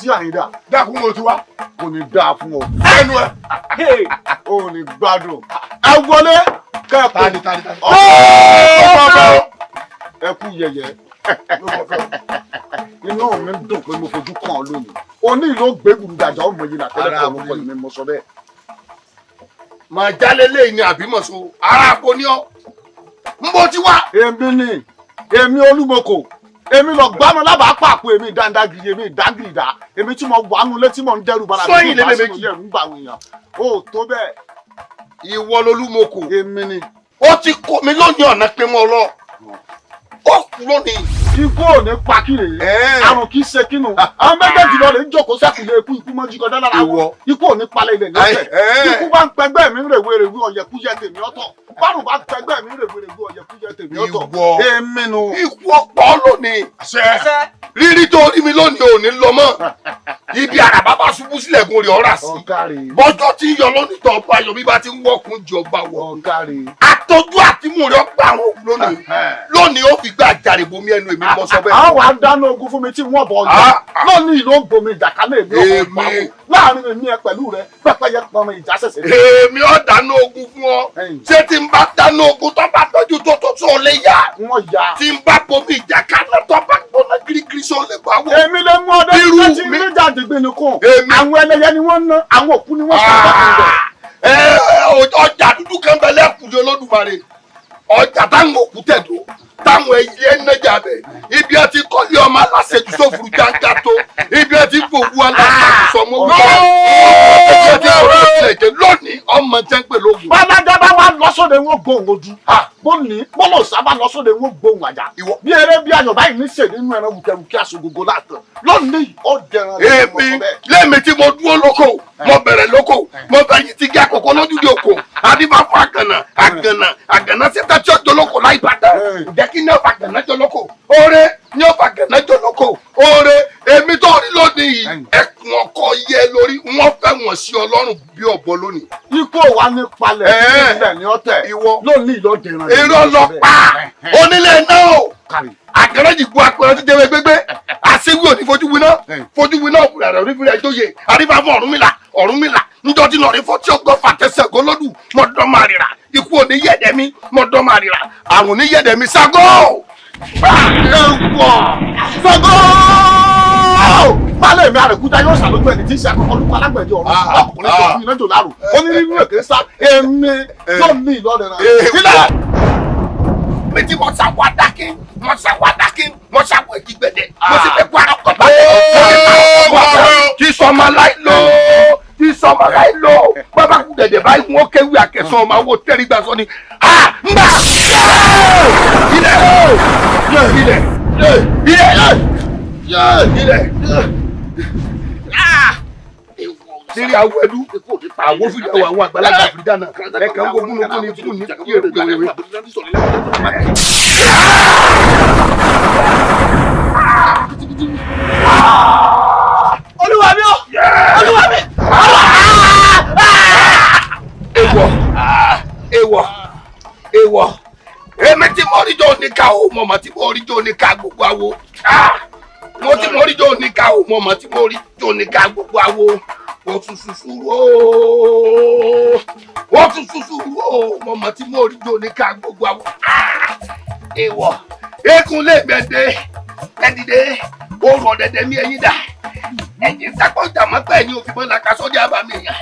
sí àyíndà dákun mo ti wá kò ní dáa fún ọ ẹnu ẹ ò ní gbádùn ẹ wọlé kẹkọọ ẹ kú yẹyẹ inú mi dùn pé mo fojú kàn ọ lónìí òní ló gbé gbùdàjà ọmọ yìí látẹlẹ kọ ọmọ yìí mo sọ bẹ́ẹ̀ màá jálé lẹ́yìn ní àbímọ̀sọ ara kò ní ọ ń bó ti wá. èmi Olúmọkò èmi lọ gbánu lábàá pàpọ̀ èmi dáńdágìrì èmi dáńgìrìdá èmi tí mo wà nulẹ̀ tí mo ń dẹ́rù bara mi ní ìbáṣepọ̀ yẹn ń gbà wọ̀nyàn ó tó bẹ́ẹ̀. ìwọ lolúmọkò èmi ni ó ti kó mi lónìí ọ̀nà pé mo lọ ó kú lónìí. ikú ò ní pa kí rèé àrùn kì í ṣe kínú àwọn méjèèjì lọ rè ń jókòó sẹ́kùlé ikú ikú mọ́jú kọjá lára wọn ikú ò ní palẹ̀ ilẹ̀ lẹ́sẹ̀ ikú bá ń pẹgbẹ́ mi ń rèwé ọ̀yẹ̀kú yẹ tèmi ọ̀tọ̀ bárùn bá pẹgbẹ́ mi ń rèwé ọ̀yẹ̀kú yẹ tèmi ọ̀tọ̀ èmi nu ikú ọ̀pọ̀ lónìí rírí tó rí mi lónìí ò ní lọ mọ́ ibi àràbá bá ṣubú sílẹ̀ gun rẹ̀ ọ̀rà sí bọ́jọ́ tí ń yọ lónìtọ̀ ọba ayọ̀ bí bá ti ń wọ́kùn jẹ ọba wọ̀ àtọ́jú àtìmú rẹ̀ ọgbà àwọn òun lónìí ó fi gbà jàre bomi ẹnu èmi mọ́ sọ bẹ́ẹ̀. àwọn wa dáná ogun fún mi tí wọ́n bọ̀ ọ̀yà lónìí ló ń gbomi ìjàkálẹ̀ èmi ò pa wò láàrin èmi ẹ pẹ̀lú rẹ pẹ́pẹ́yẹ pọnmi ìjà ṣẹ̀ṣẹ̀. èmi ò dáná ogun fún ọ ṣé tí n bá dáná ogun tó bá tọ́jú tó tó lè yá tí n bá bomi ìjàkálẹ̀ tó bá gbóná girigiri sọ lè bá wò. èmi lè mú ọdẹ tí tí ní jáde gbé nìkan àwọn ẹlẹ́yẹ ni wọ́n ná àwọn òkú ni wọ́n sọ ọjà dúdú kan bẹ lẹ́kùnrin Olódùmarè ọjà táwọn òkú tẹ̀dó táwọn ẹyẹ ẹnẹjà bẹ ibi ẹ ti kọ́lé ọmọ aláṣẹjù sófuru jáńgá tó ibi ẹ ti fòwú aláṣẹjù sọmọ wúlò ibi ẹ ti fòwú ẹ̀jẹ̀ lónìí ọmọ jẹ́ ń pè lóògùn. bàbá bá wà lọ́sọ̀dẹ̀ wọn gbóhùn ojú bóni bọ́lọ̀ sábà lọ́sọ̀dẹ̀ wọn gbóhùn àjà bí eré bí ayọ̀ báyìí ní sèdí nínú ẹran wùkẹ́wùkẹ́ aṣogogo láàtọ̀ lónìí ó dẹran. èmi lẹ́mi tí mo dúró lóko mo bẹ̀rẹ̀ lóko mo bẹ̀rẹ̀ ti gé àkọ́kọ́ lójúde oko adífá fún àgànà síta tí ó jọlọ́kọ̀ láì bàtà jẹ́ kí ní ọ̀fà àgànà jọlọ́kọ̀ oore ní ọ̀fà àgànà jọlọ́kọ̀ oore èmi tó rí lónìí yìí ẹkùn ọkọ yẹ lórí wọn fẹ́ wọ̀n sí Ọlọ́run bí ọ̀bọ lónìí. ikú wa ní palẹ̀ ìpínlẹ̀ ní ọ̀tẹ̀ lónìí ló dẹran. èrò ọlọ́pàá onílé náà àgànà jì bu apẹ̀rẹ̀ ti jẹ́wé gbégbé àṣewí òní fojú winá òkúra rẹ̀ onífìrẹ́ jóye àríwá fún Ọ̀rúnmìlà níjọ́ tí lọ́ọ̀rí fọ́ tí ó gbọ́ fàtẹ́sẹ̀ gọ́lọ́dù mọ́dọ́ máa rira ikú òní yẹ̀dẹ̀ mi mọ́dọ́ máa rira àrùn ní yẹ̀dẹ̀ mi ságọ́. Bálẹ̀ mi àrẹ̀kúta yóò ṣàlójú ẹni tí ń ṣe àkọ́kọ́ lóko alágbẹ̀dẹ ọ̀run ọkùnrin tó fi iná jò láàrú ó ní nínú èké sá èmi yóò ní ìlọrin náà. mi tí mo ṣàwádákí mo ṣàwọ̀ èjì gbẹ̀dẹ̀ mo sì fẹ́ kó ara kọ̀ bá kí sọmọ láì lọ bàbá kú dẹ̀dẹ̀ báyìí wọ́n kéwì àkẹsàn ọmọ àwọn tẹ́rì gbà sọ ni mbà ilẹ̀ nírí àwọn ẹlú àwọn fìdí àwọn àgbàlagbà fìdí náà ẹ̀ka ń gbógun lókun ní fún ní kí èrò gbèrè. Olúwa mi o Olúwa mi. Èèwọ̀ èmi tí mo rí jọ oníkà o mọ̀mọ́ tí mo rí jọ oníkà gbogbo àwo mo tí mo rí jọ oníkà o mọ̀mọ́ tí mo rí jọ oníkà gbogbo àwo wọ́n tún ṣuṣu o mọ̀mọ́ tí mo rí jọ oníkà gbogbo àwo èèwọ̀ eégún lè gbẹ̀dẹ̀ ẹ̀dìdẹ̀ oòrùn ọ̀dẹ̀dẹ̀ mi ẹ̀yìn dà ẹ̀yìn sápọ̀ ìjàmọ́ pẹ̀ ẹ̀yìn òfin mọ́ làkà sọ́jà àbàmì èèyàn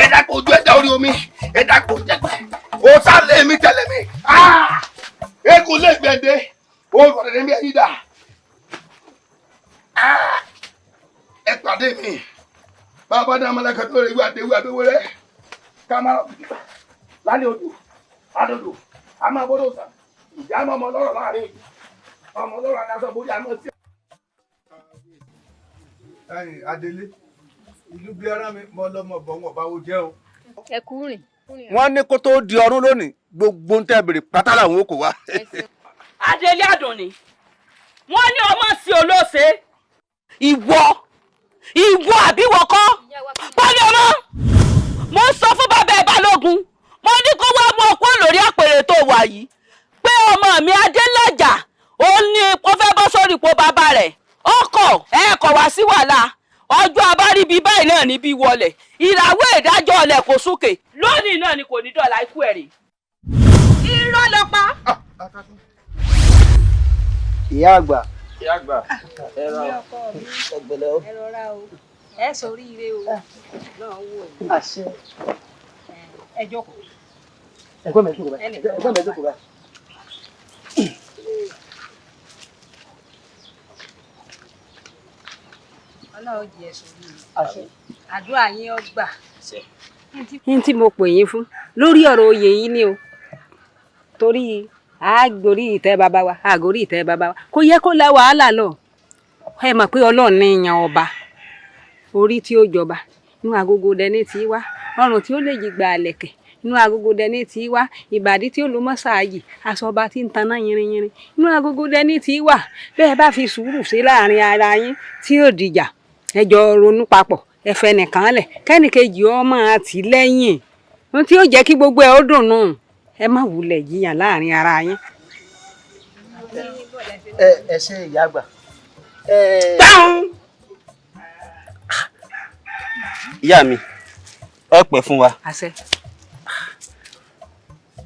ẹ̀dá kò ojú ẹ̀dá orí omi ẹ̀dá kò jẹ̀gbẹ́ òsàlẹ̀ mi tẹ̀lé mi eégún lè gbẹ̀dẹ̀ oòrùn ọ̀dẹ̀dẹ̀ mi ẹ̀yìn dà ẹ pàdé mi bàbá dá amalaka tó rẹ̀ ìwé àdéhùn àbẹ̀wẹ̀rẹ̀ kámárà lálẹ́ odò adòdò àmọ́ abọ́dọ̀ sàn ìjà àmọ́ ọmọ ọlọ́rọ̀ láàrin ọmọ ọlọ́rọ̀ adáṣọ bóyá àmọ́ sí. Adélé ìlú bí ara mi mọ lọmọ bọ wọn báwo jẹ o. ẹ kú rìn. wọ́n ní kó tó di ọdún lónìí gbogbo ń tẹ́ bèrè pátá làwọn ò kò wá. Adélé Àdùnní wọ́n ní ọmọ sí olóòṣè ìwọ àbíwọkọ pálí ọmọ mo sọ fún bàbá ẹ Balógun mo ní kó wá mọ ọkọ lórí àpèrè tó wà yìí pé ọmọ mi Adélájà ó ní ó fẹ́ bọ́ sórí ipò bàbá rẹ̀ ọkọ̀ ẹ̀kọ́ wá sí wàhálà ọjọ́ abáríbi báyìí náà níbi wọlé ìràwọ̀ ìdájọ́ ọ̀lẹ̀ kò súnkè lónìí náà ni kò ní dọ̀là ikú ẹ̀ rè. irọ́ ló pa. ìyá àgbà. ẹ rọra o ẹ sórí ire o náà wò ó. àṣẹ. ẹ jókòó. ẹ̀gbọ́n mi jókòó báyìí. ẹ̀gbọ́n mi jókòó báyìí. Ọlọ́run jẹ́ sórí ire. àdúrà yín ó gbà. ní tí mo pè yín fún lórí ọ̀rọ̀ oyè yín ni o torí àgórí ìtẹ́ bàbá wa àgórí ìtẹ́ bàbá wa kò yẹ kó la wàhálà lọ ẹ mọ̀ pé Ọlọ́run ní yan ọba orí tí ó jọba inú agogo dẹni tí wá ọrùn tí ó lè jìgbà àlẹ̀kẹ̀ inú agogo dẹni tí wá ìbàdí tí ó lo mọ́sáàyì aṣọba tí ń taná yìnrìnyìnrìn inú agogo dẹni tí wá bẹ́ẹ̀ bá fi sùúrù sí láàrin ara yín tí ó dìjà ẹ jọ ronú papọ̀ ẹ fẹ́ nìkan lẹ̀ kẹ́nìkejì ọ máa tì lẹ́yìn ohun tí yóò jẹ́ kí gbogbo ẹ̀ ó dùn nù ẹ má wulẹ̀ jiyàn láàrin ara yín. ẹ ṣe ìyá àgbà. ìyá mi ẹ pẹ́ fún wa.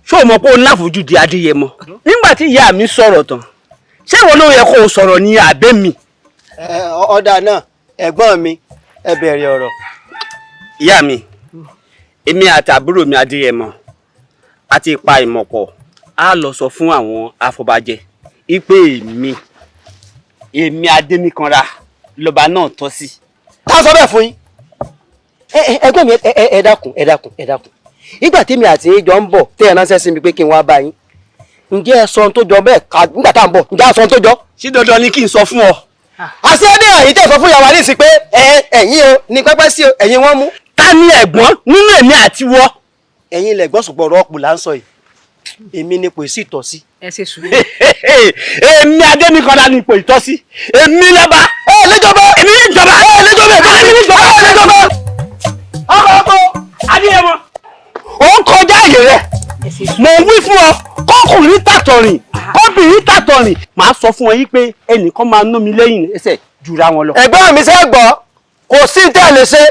ṣé o mọ̀ pé o láfojú di Adéyẹmọ nígbà tí ìyá mi sọ̀rọ̀ tán ṣé ìwọ ló yẹ kó o sọ̀rọ̀ ní abẹ́ mi. ọ̀dà náà ẹ̀gbọ́n mi ẹ bẹ̀rẹ̀ ọ̀rọ̀. ìyá mi èmi àti àbúrò mi Adéyẹmọ àti ipa ìmọ̀pọ̀ á lọ sọ fún àwọn afọbajẹ ipe èmi Adémíkanra lọba náà tọ́ sí. ká sọ bẹ́ẹ̀ fún yín. ẹgbẹ́ mi ẹ dákun ìgbà tèmi àti ìjọ ń bọ̀ tẹ́ ẹ ránṣẹ́ sí mi pé kí n wá bá yín ǹjẹ́ ẹ sọ ohun tó jọ bẹ́ẹ̀ ká nígbà tá à ń bọ̀ ǹjẹ́ ẹ sọ ohun tó jọ. sí dandan ni kí n sọ fún ọ. àṣé ẹdẹ àyè tẹ́ sọ fún yàrá ní ìsìn pé ẹ̀yin o ní pẹ́pẹ́ sí o ẹ̀yin wọ́n mú. ta ni ẹ̀gbọ́n nínú èmi àti wọ. ẹ̀yin lẹ̀gbọ́n ṣùgbọ́n ọ̀rọ̀ ọ̀pù là ń sọ yìí èmi ni ipò ìsì ìtọ́sí. ẹ ṣe sùúrù. èmi Adémíkanra ni ipò ìtọ́sí èmi lọ́ba. lẹ́jọba èmi níjọba lẹ́jọba èmi níjọba. ọkọ̀ Adéyẹmọ ó ń kọjá àyè rẹ mo wí fún ọ kọkùnrin tàtọ̀rìn kọbìnrin tàtọ̀rìn màá sọ fún ọ yí pé ẹnìkan máa ná mi lẹ́yìn ẹsẹ̀ jura wọn lọ. ẹ̀gbọ́n mi ṣe gbọ́ kò sí tẹ́ ẹ lè ṣe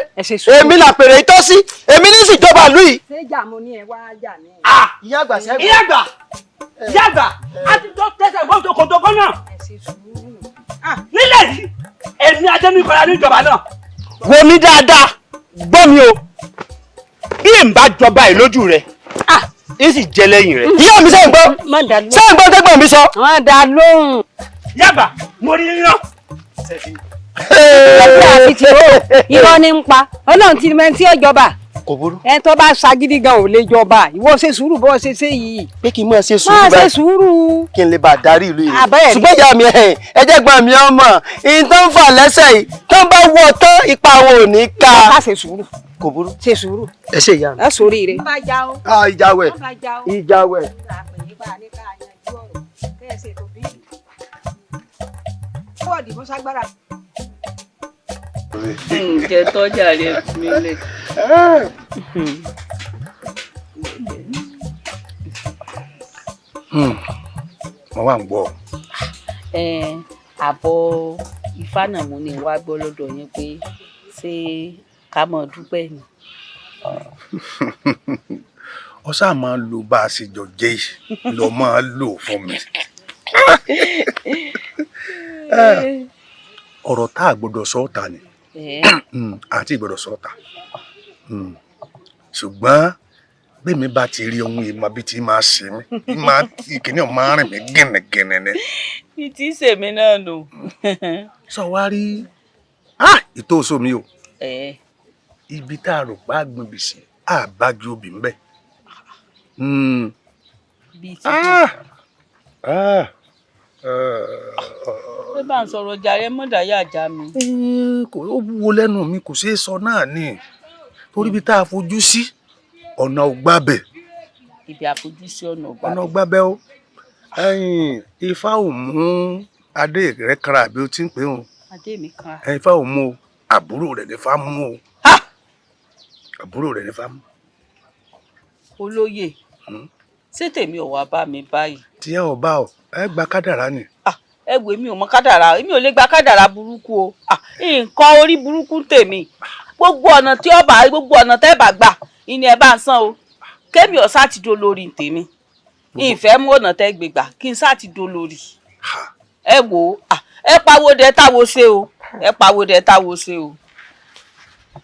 èmi là pèrè ìtọ́sí èmi ní ìsìjọba ìlú yìí. ṣé ìjà mo ní ẹ wá jà ní. ìyá àgbà ṣẹ́gun. ìyá àgbà àti tó tẹsẹ̀ gbọ́dọ̀ kòtòkó náà. nílẹ̀ yìí èmi Adémíkanra níjọba náà. wo mi dáadáa gbọ́ mi o bí n bá jọba ẹ lójú rẹ n sì jẹ lẹ́yìn rẹ. ìyá mi sẹ́yìn gbọ́ sẹ́yìn gbọ́ tẹ́gbọ́n mi sọ. wọ́n dá lóhùn. yàgbà mo rí yíyan. ìjọba àti tìró irọ́ ní ń pa ọlọ́run ti mẹ́rin tí ó jọba. kò burú. ẹ tó bá ṣagídí gan ò lè jọba ìwọ ṣe sùúrù bó ṣe ṣe yìí. pé kí n máa ṣe sùúrù máa báyìí ṣe sùúrù. kí n lè bá a darí ìlú yìí. àbẹ́ẹ̀ rí. ṣùgbọ́n ìyá mi ẹ jẹ́ gbọ́n mi ọmọ ìyìn tó ń fà lẹ́sẹ̀ yìí tó ń bá wọ tán ipa wọn ò ní ká. ká ṣe sùúrù. kò burú. ṣe sùúrù. ẹ ṣe ìyá mi. ẹ sórí rẹ. ìjàwẹ̀ ìjàwẹ̀. ǹjẹ́ tọ́jà rẹ̀ mílẹ̀. mo wà ń gbọ́. àbọ̀ ifá náà mo ní wá gbọ́ lọ́dọ̀ yín pé ṣé ká mọ̀ dúpẹ́ ni. ọ sáà máa lo bá a ṣe jọ jẹ́ yìí lọ máa lò fún mi. ọ̀rọ̀ tá a gbọ́dọ̀ sọ ọ́ta ni àti ìgbọ́dọ̀ sọ ọ́ta ṣùgbọ́n bẹ́ẹ̀mi bá ti rí ohun ìmọ̀ bí ti máa ṣe mí ìkíní ọ̀ máa rìn mí gẹ̀nẹ̀gẹ̀nẹ̀ ni. bí tí sèmi náà nù. sọ wá rí ìtòsó mi o ibi tá a rò pa gbìnbì sí àbájú obì ń bẹ. ṣé bá ń sọ̀rọ̀ jàre mọ́dàyà já mi. ó wúwo lẹ́nu mi kò ṣeé sọ náà ni torí ibi tá a fojú sí ọ̀nà ògbàbẹ̀. ibi àfojúsí ọ̀nà ògbàbẹ̀. ọ̀nà ògbàbẹ̀ o ifá ò mú adé rẹ kára àbí o ti ń pè wọn. adé mi kan. ifá ò mú o àbúrò rẹ ní fá mú o àbúrò rẹ ní fá mú. olóyè ṣé tèmi ò wá bá mi báyìí. tí ẹ ò bá ọ ẹ gba kádàrá ni. ẹ wo èmi ò mọ kádàrá èmi ò lè gba kádàrá burúkú o nǹkan orí burúkú tèmi gbogbo ọ̀nà tí ó bá gbogbo ọ̀nà tẹ́ bá gbà ìní ẹ bá ń san o kémi ọ̀sá ti do lórí tèmi ìfẹ́ mú ọ̀nà tẹ́ gbé gbà kí n sá ti do lórí. ẹ wò ó ẹ pawó dẹ táwo ṣe o ẹ pawó dẹ táwo ṣe o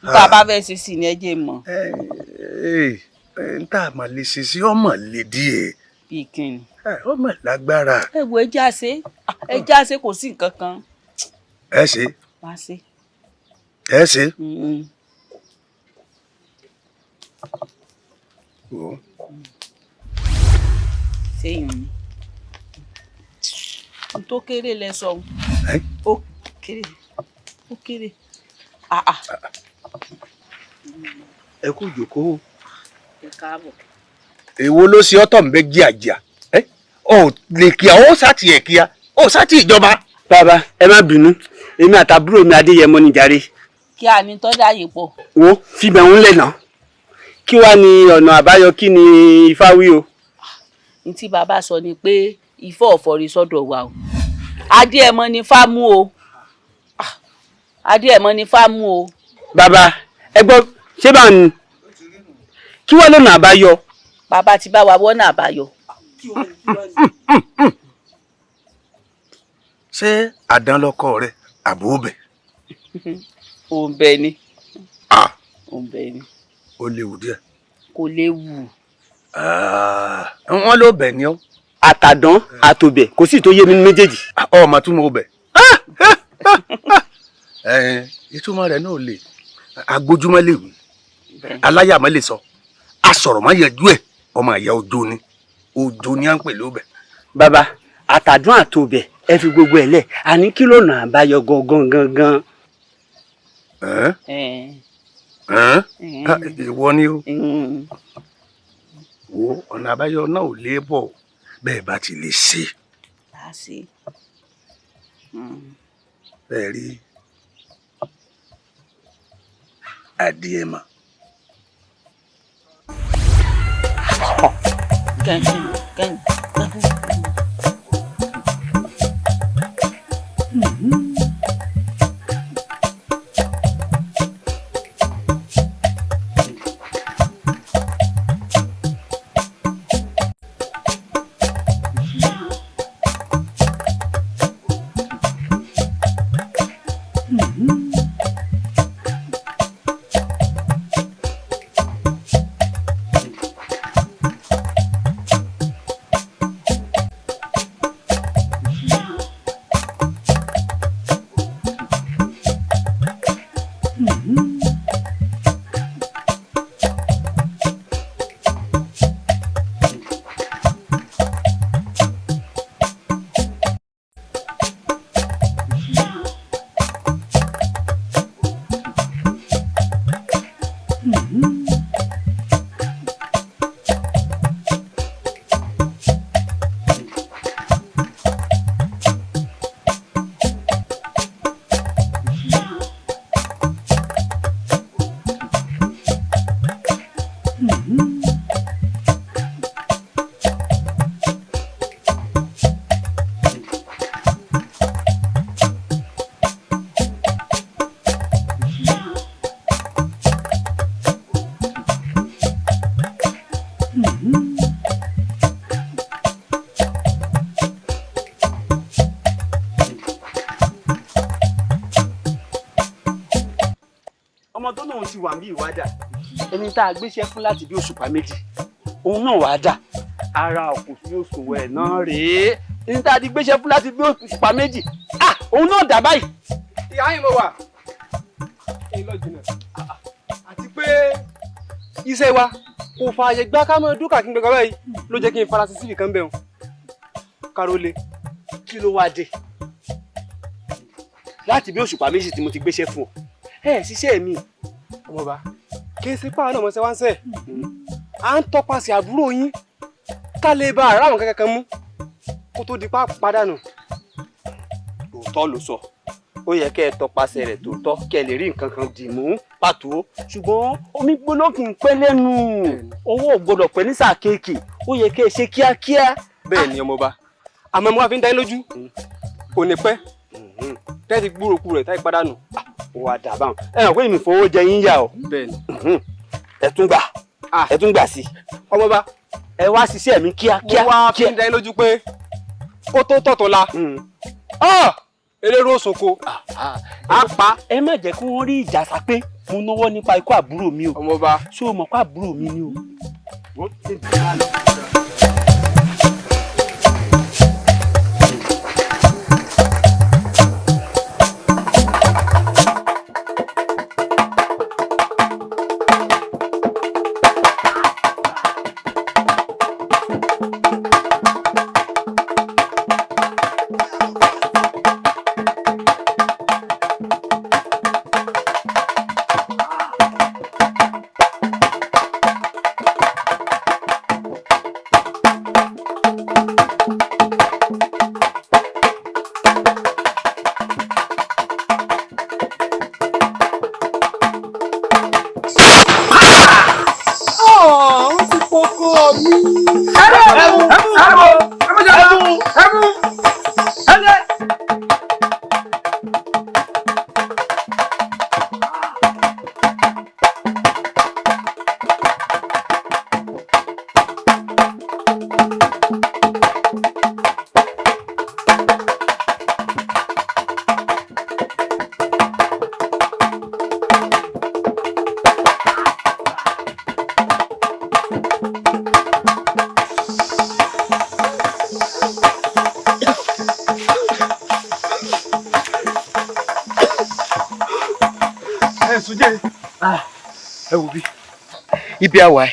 nípa bá fẹ́ ṣe sí ni ẹ jẹ́ mọ́. n tá a máa lè ṣe sí ọmọ lè díẹ̀. bíi kíni. ọmọ lágbára. ẹ wo ẹ já ṣe kò sí nǹkan kan. ẹ ṣe. wá ṣe. ẹ ṣe. ṣéyìn ni n tó kéré lẹ sọ ó kéré ẹ kú ìjókòó. ẹ káàbọ̀. èwo ló ṣe ọtọ mbẹ jíàjíà ọ lè kíá ó sátì ẹ kíá ó sátì ìjọba. bàbá ẹ má bínú èmi àtàbúrò mi Adéyẹmọ ni jàre kí a ní tọ́ dáyé pọ̀. wo fibẹ̀ ń lẹ̀ náà kí wàá ní ọ̀nà àbáyọ kí ni Ifá wí o. ní tí bàbá sọ ni pé Ifá ọ̀fọ̀rí sọ́dọ̀ wa o adéẹmọ ni Ifá mú o adéẹmọ ni Ifá mú o. bàbá ẹ gbọ́ ṣé bá ń kí wàá lọ́nà àbáyọ. bàbá ti bá wa wọ́nà àbáyọ. ṣé àdán lọkọ rẹ àbò bẹ. òǹbẹ ni. òǹbẹ ni. ó léwu díẹ̀. kò léwu. wọ́n ló bẹ̀ ni ọ́. àtàdán àtòbẹ̀ kò sì tó yé mi méjèèjì. ọmọ tún mọ bẹ̀. ìtumọ̀ rẹ̀ náà lè agbójúmọ́ lè wí aláyàmọ́ lè sọ asọ̀rọ̀ má yẹjú ẹ̀ ọmọ ìyá òjò ni à ń pè lóbẹ̀. bàbá àtàdán àtòbẹ̀ ẹ fi gbogbo ẹ̀ lẹ̀ àní kí lọ́nà àbáyọ gangan. ìwọ ni ó wo ọ̀nà àbáyọ náà ò lè bọ̀ bẹ́ẹ̀ bá ti lè ṣe. bẹ́ẹ̀ rí adìẹ mà. ọmọ tó náà ti wà ní ìwádà ẹni tá a gbéṣẹ́ fún láti bí òṣùpá méjì òun náà wàá dà ara ọ̀pọ̀ tí yóò sòwò ẹ̀ náà rèé ẹni tá a ti gbéṣẹ́ fún láti bí òṣùpá méjì òun náà dà báyìí. ìyá yìí mo wà èyí lọ jìnnà àti pé iṣẹ́ wa kò fààyè gbá ká mọ dúkà kí n gbẹgbẹ báyìí ló jẹ́ kí n fara sí síbì kan bẹ̀ wọn Kárólé kí ló wá dé láti bí òṣùpá méjì tí mo ti gbéṣẹ́ fún ọ ṣiṣẹ́ mi. ọmọọba kí n ṣe páànù ọmọ ṣe wá ń sẹ à ń tọpasẹ̀ àbúrò yín ká lè bá ara àwọn kankan mú kó tó di pa padànù. òótọ́ ló sọ ó yẹ kẹ́ ẹ tọpasẹ̀ rẹ̀ tòótọ́ kẹ́ ẹ lè rí nǹkan kan dì mú pàtó ṣùgbọ́n omi gbóná kì í pẹ́ lẹ́nu owó ò gbọ́dọ̀ pẹ́ ní sáà kéèkì ó yẹ kẹ́ ẹ ṣe kíákíá. bẹ́ẹ̀ ni ọmọọba àmọ́ mo wá fi ń dá yín lójú kò ní pẹ́ tẹ́tí gbúròkú rẹ̀ táyì padànù. wà á dàbà ẹ hàn pé èmi fowó jẹ yín yà ọ. bẹ́ẹ̀ni. ẹ tún gbà sí. ọmọọba ẹ wá ṣiṣẹ́ mi kíákíá. mo wá fi ń dá yín lójú pé kó tó tọ̀tọ̀ la elérò soko á pa. ẹ má jẹ́ kí wọ́n rí ìjà sá pé mo náwó nípa ikú àbúrò mi o. ọmọọba ṣé o mọ̀ pé àbúrò mi ni o. ẹ wò bí. ibi àwa ẹ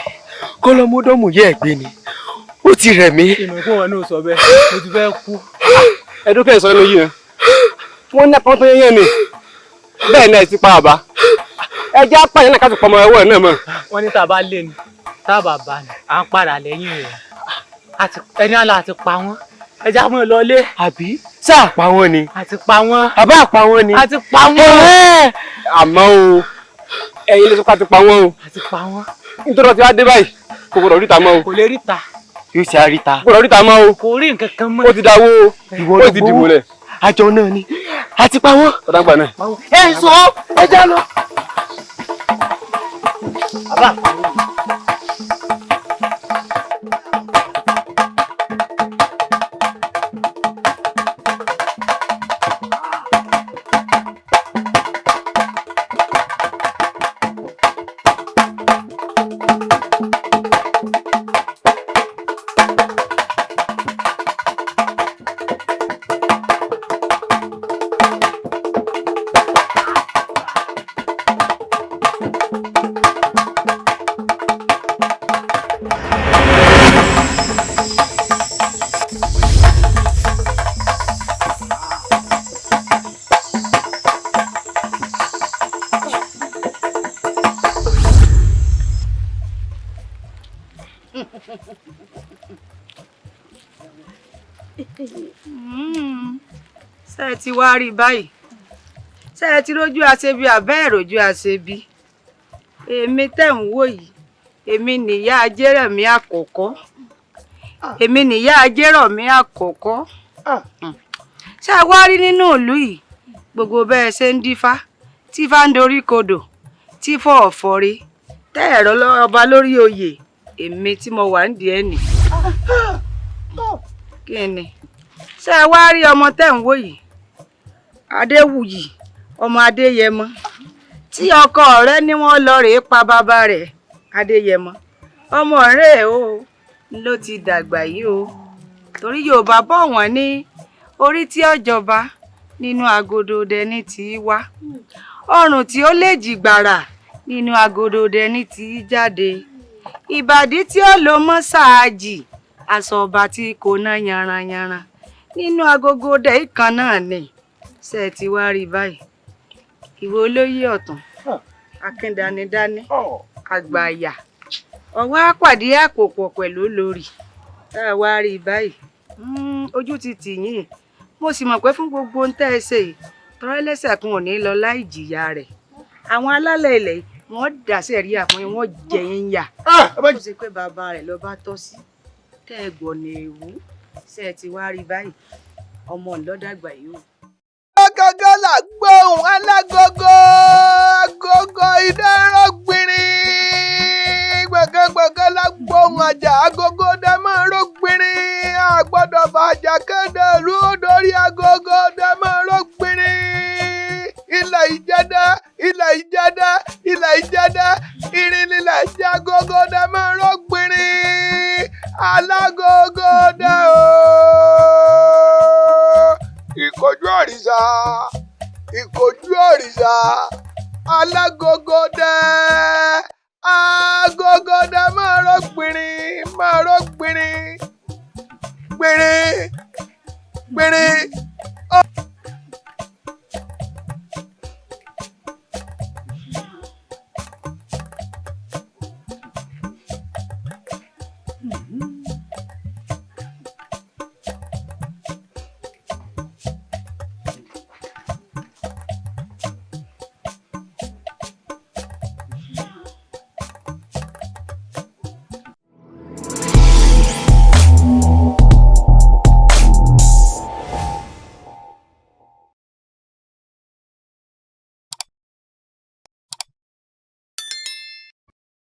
kọlọmọdọmù yẹ ẹgbẹ ni ó ti rẹ̀ mí. ìmọ̀ fún wọn náà sọ bẹ́ẹ̀ mo ti fẹ́ kú. ẹdún kẹsàn-án ló yí yẹn wọ́n ní apọ́n tó yẹn ni bẹ́ẹ̀ náà ti pa àbá ẹjẹ́ apáyẹn náà ká ti pọ̀ ọmọ ẹwọ́ ẹ̀ náà mọ̀. wọ́n ní tàbá lé ni tábà bá ni à ń padà lẹ́yìn rẹ̀ ẹni àlọ́ àti pa wọ́n ẹjẹ́ àmọ́ lọlé. àbí sáà pa wọ́n ni. àti pa wọ́n. àbá pa wọ́n ni. àti pa wọ́n. àmọ́ o ẹ̀yin lè sọ pé a ti pa wọ́n o. àti pa wọ́n. nítorí ọtí wá dé báyìí kò gbọdọ̀ ríta mọ́ o. kò lè ríta. yóò ṣe àríta. kò gbọdọ̀ ríta mọ́ o. kò rí nǹkan kan mọ́. ó ti dáwó o. ìwọ ó ti dìbò lẹ̀. àjọ náà ni àti pa wọ́n. ọ̀dà ń gbà náà. ẹ sọ ẹ já lọ. àbá. ṣé ẹ ti wá rí báyìí ṣé ẹ ti rójú aṣebi àbẹ́ ìròjú aṣebi èmi tẹ̀ ń wò yìí èmi nìyá ajérẹ̀mí àkọ́kọ́ èmi nìyá ajérọ̀mí àkọ́kọ́ ṣé ẹ wá rí nínú ìlú yìí gbogbo bẹ́ẹ̀ ṣe ń dífá tí fá ń dorí kodò tí fọ́ ọ̀fọ́rí tẹ́ ẹ̀rọ ọba lórí oyè èmi tí mo wà ń di ẹnì kí ni ṣé ẹ wá rí ọmọ tẹ́ ń wò yìí adéwùyí ọmọ adéyẹmọ tí ọkọ rẹ̀ ní wọ́n lọ rèé pa bàbá rẹ̀ adéyẹmọ ọmọ rẹ̀ o ló ti dàgbà yìí o torí yorùbá bọ̀ wọ́n ní orí tí ọjọba nínú agodo dẹni tí í wá ọrùn tí ó lè jìgbàrà nínú agodo dẹni tí í jáde ìbàdí tí ó lò mọ́ ṣáàjì aṣọ ọba tí kò ná yanranyanran nínú agogo dẹ ìkan náà ni ṣe ti wá rí báyìí ìwọ olóyè ọ̀tún akíndanidání àgbàyà ọwọ́ àpàdé àpòpọ̀ pẹ̀lú olórí tá a wá rí báyìí ojú ti tì yín mo sì mọ̀ pé fún gbogbo ohun tẹ́ ẹ ṣe yìí tọ́rọ ẹlẹ́sẹ̀ kan ò ní lọ láì jìyà rẹ̀ àwọn alálẹ̀ ilẹ̀ wọ́n dàsẹ̀ rí àpọ́n wọ́n jẹ yín yà ó ṣe pé bàbá rẹ̀ ló bá tọ́ sí tẹ́ ẹ gbọ̀nà èwú ṣe ẹ ti wá rí báyìí ọmọ ńlọ́dàgbà yìí o. Gọ́gọ́ là gbóhùn alágogo agogo ìdárò gbìnrín gbọ̀ngàn là gbóhùn àjà agogo dẹ́mọ̀rọ̀ gbìnrín àgbọ̀dọ̀ fàjà kéde ìlú dórí agogo dẹ́mọ̀rọ̀ gbìnrín ilẹ̀ ìjẹ́dá ilẹ̀ ìjẹ́dá ilẹ̀ ìjẹ́dá irin nílẹ̀ jẹ́ agogo dẹ́mọ̀rọ̀ gbìnrín alágogo dẹ́ o. Ìkojú òrìṣà ìkojú òrìṣà alágogo dẹ agogo dẹ máa rọ gbìnrín gbìnrín gbìnrín.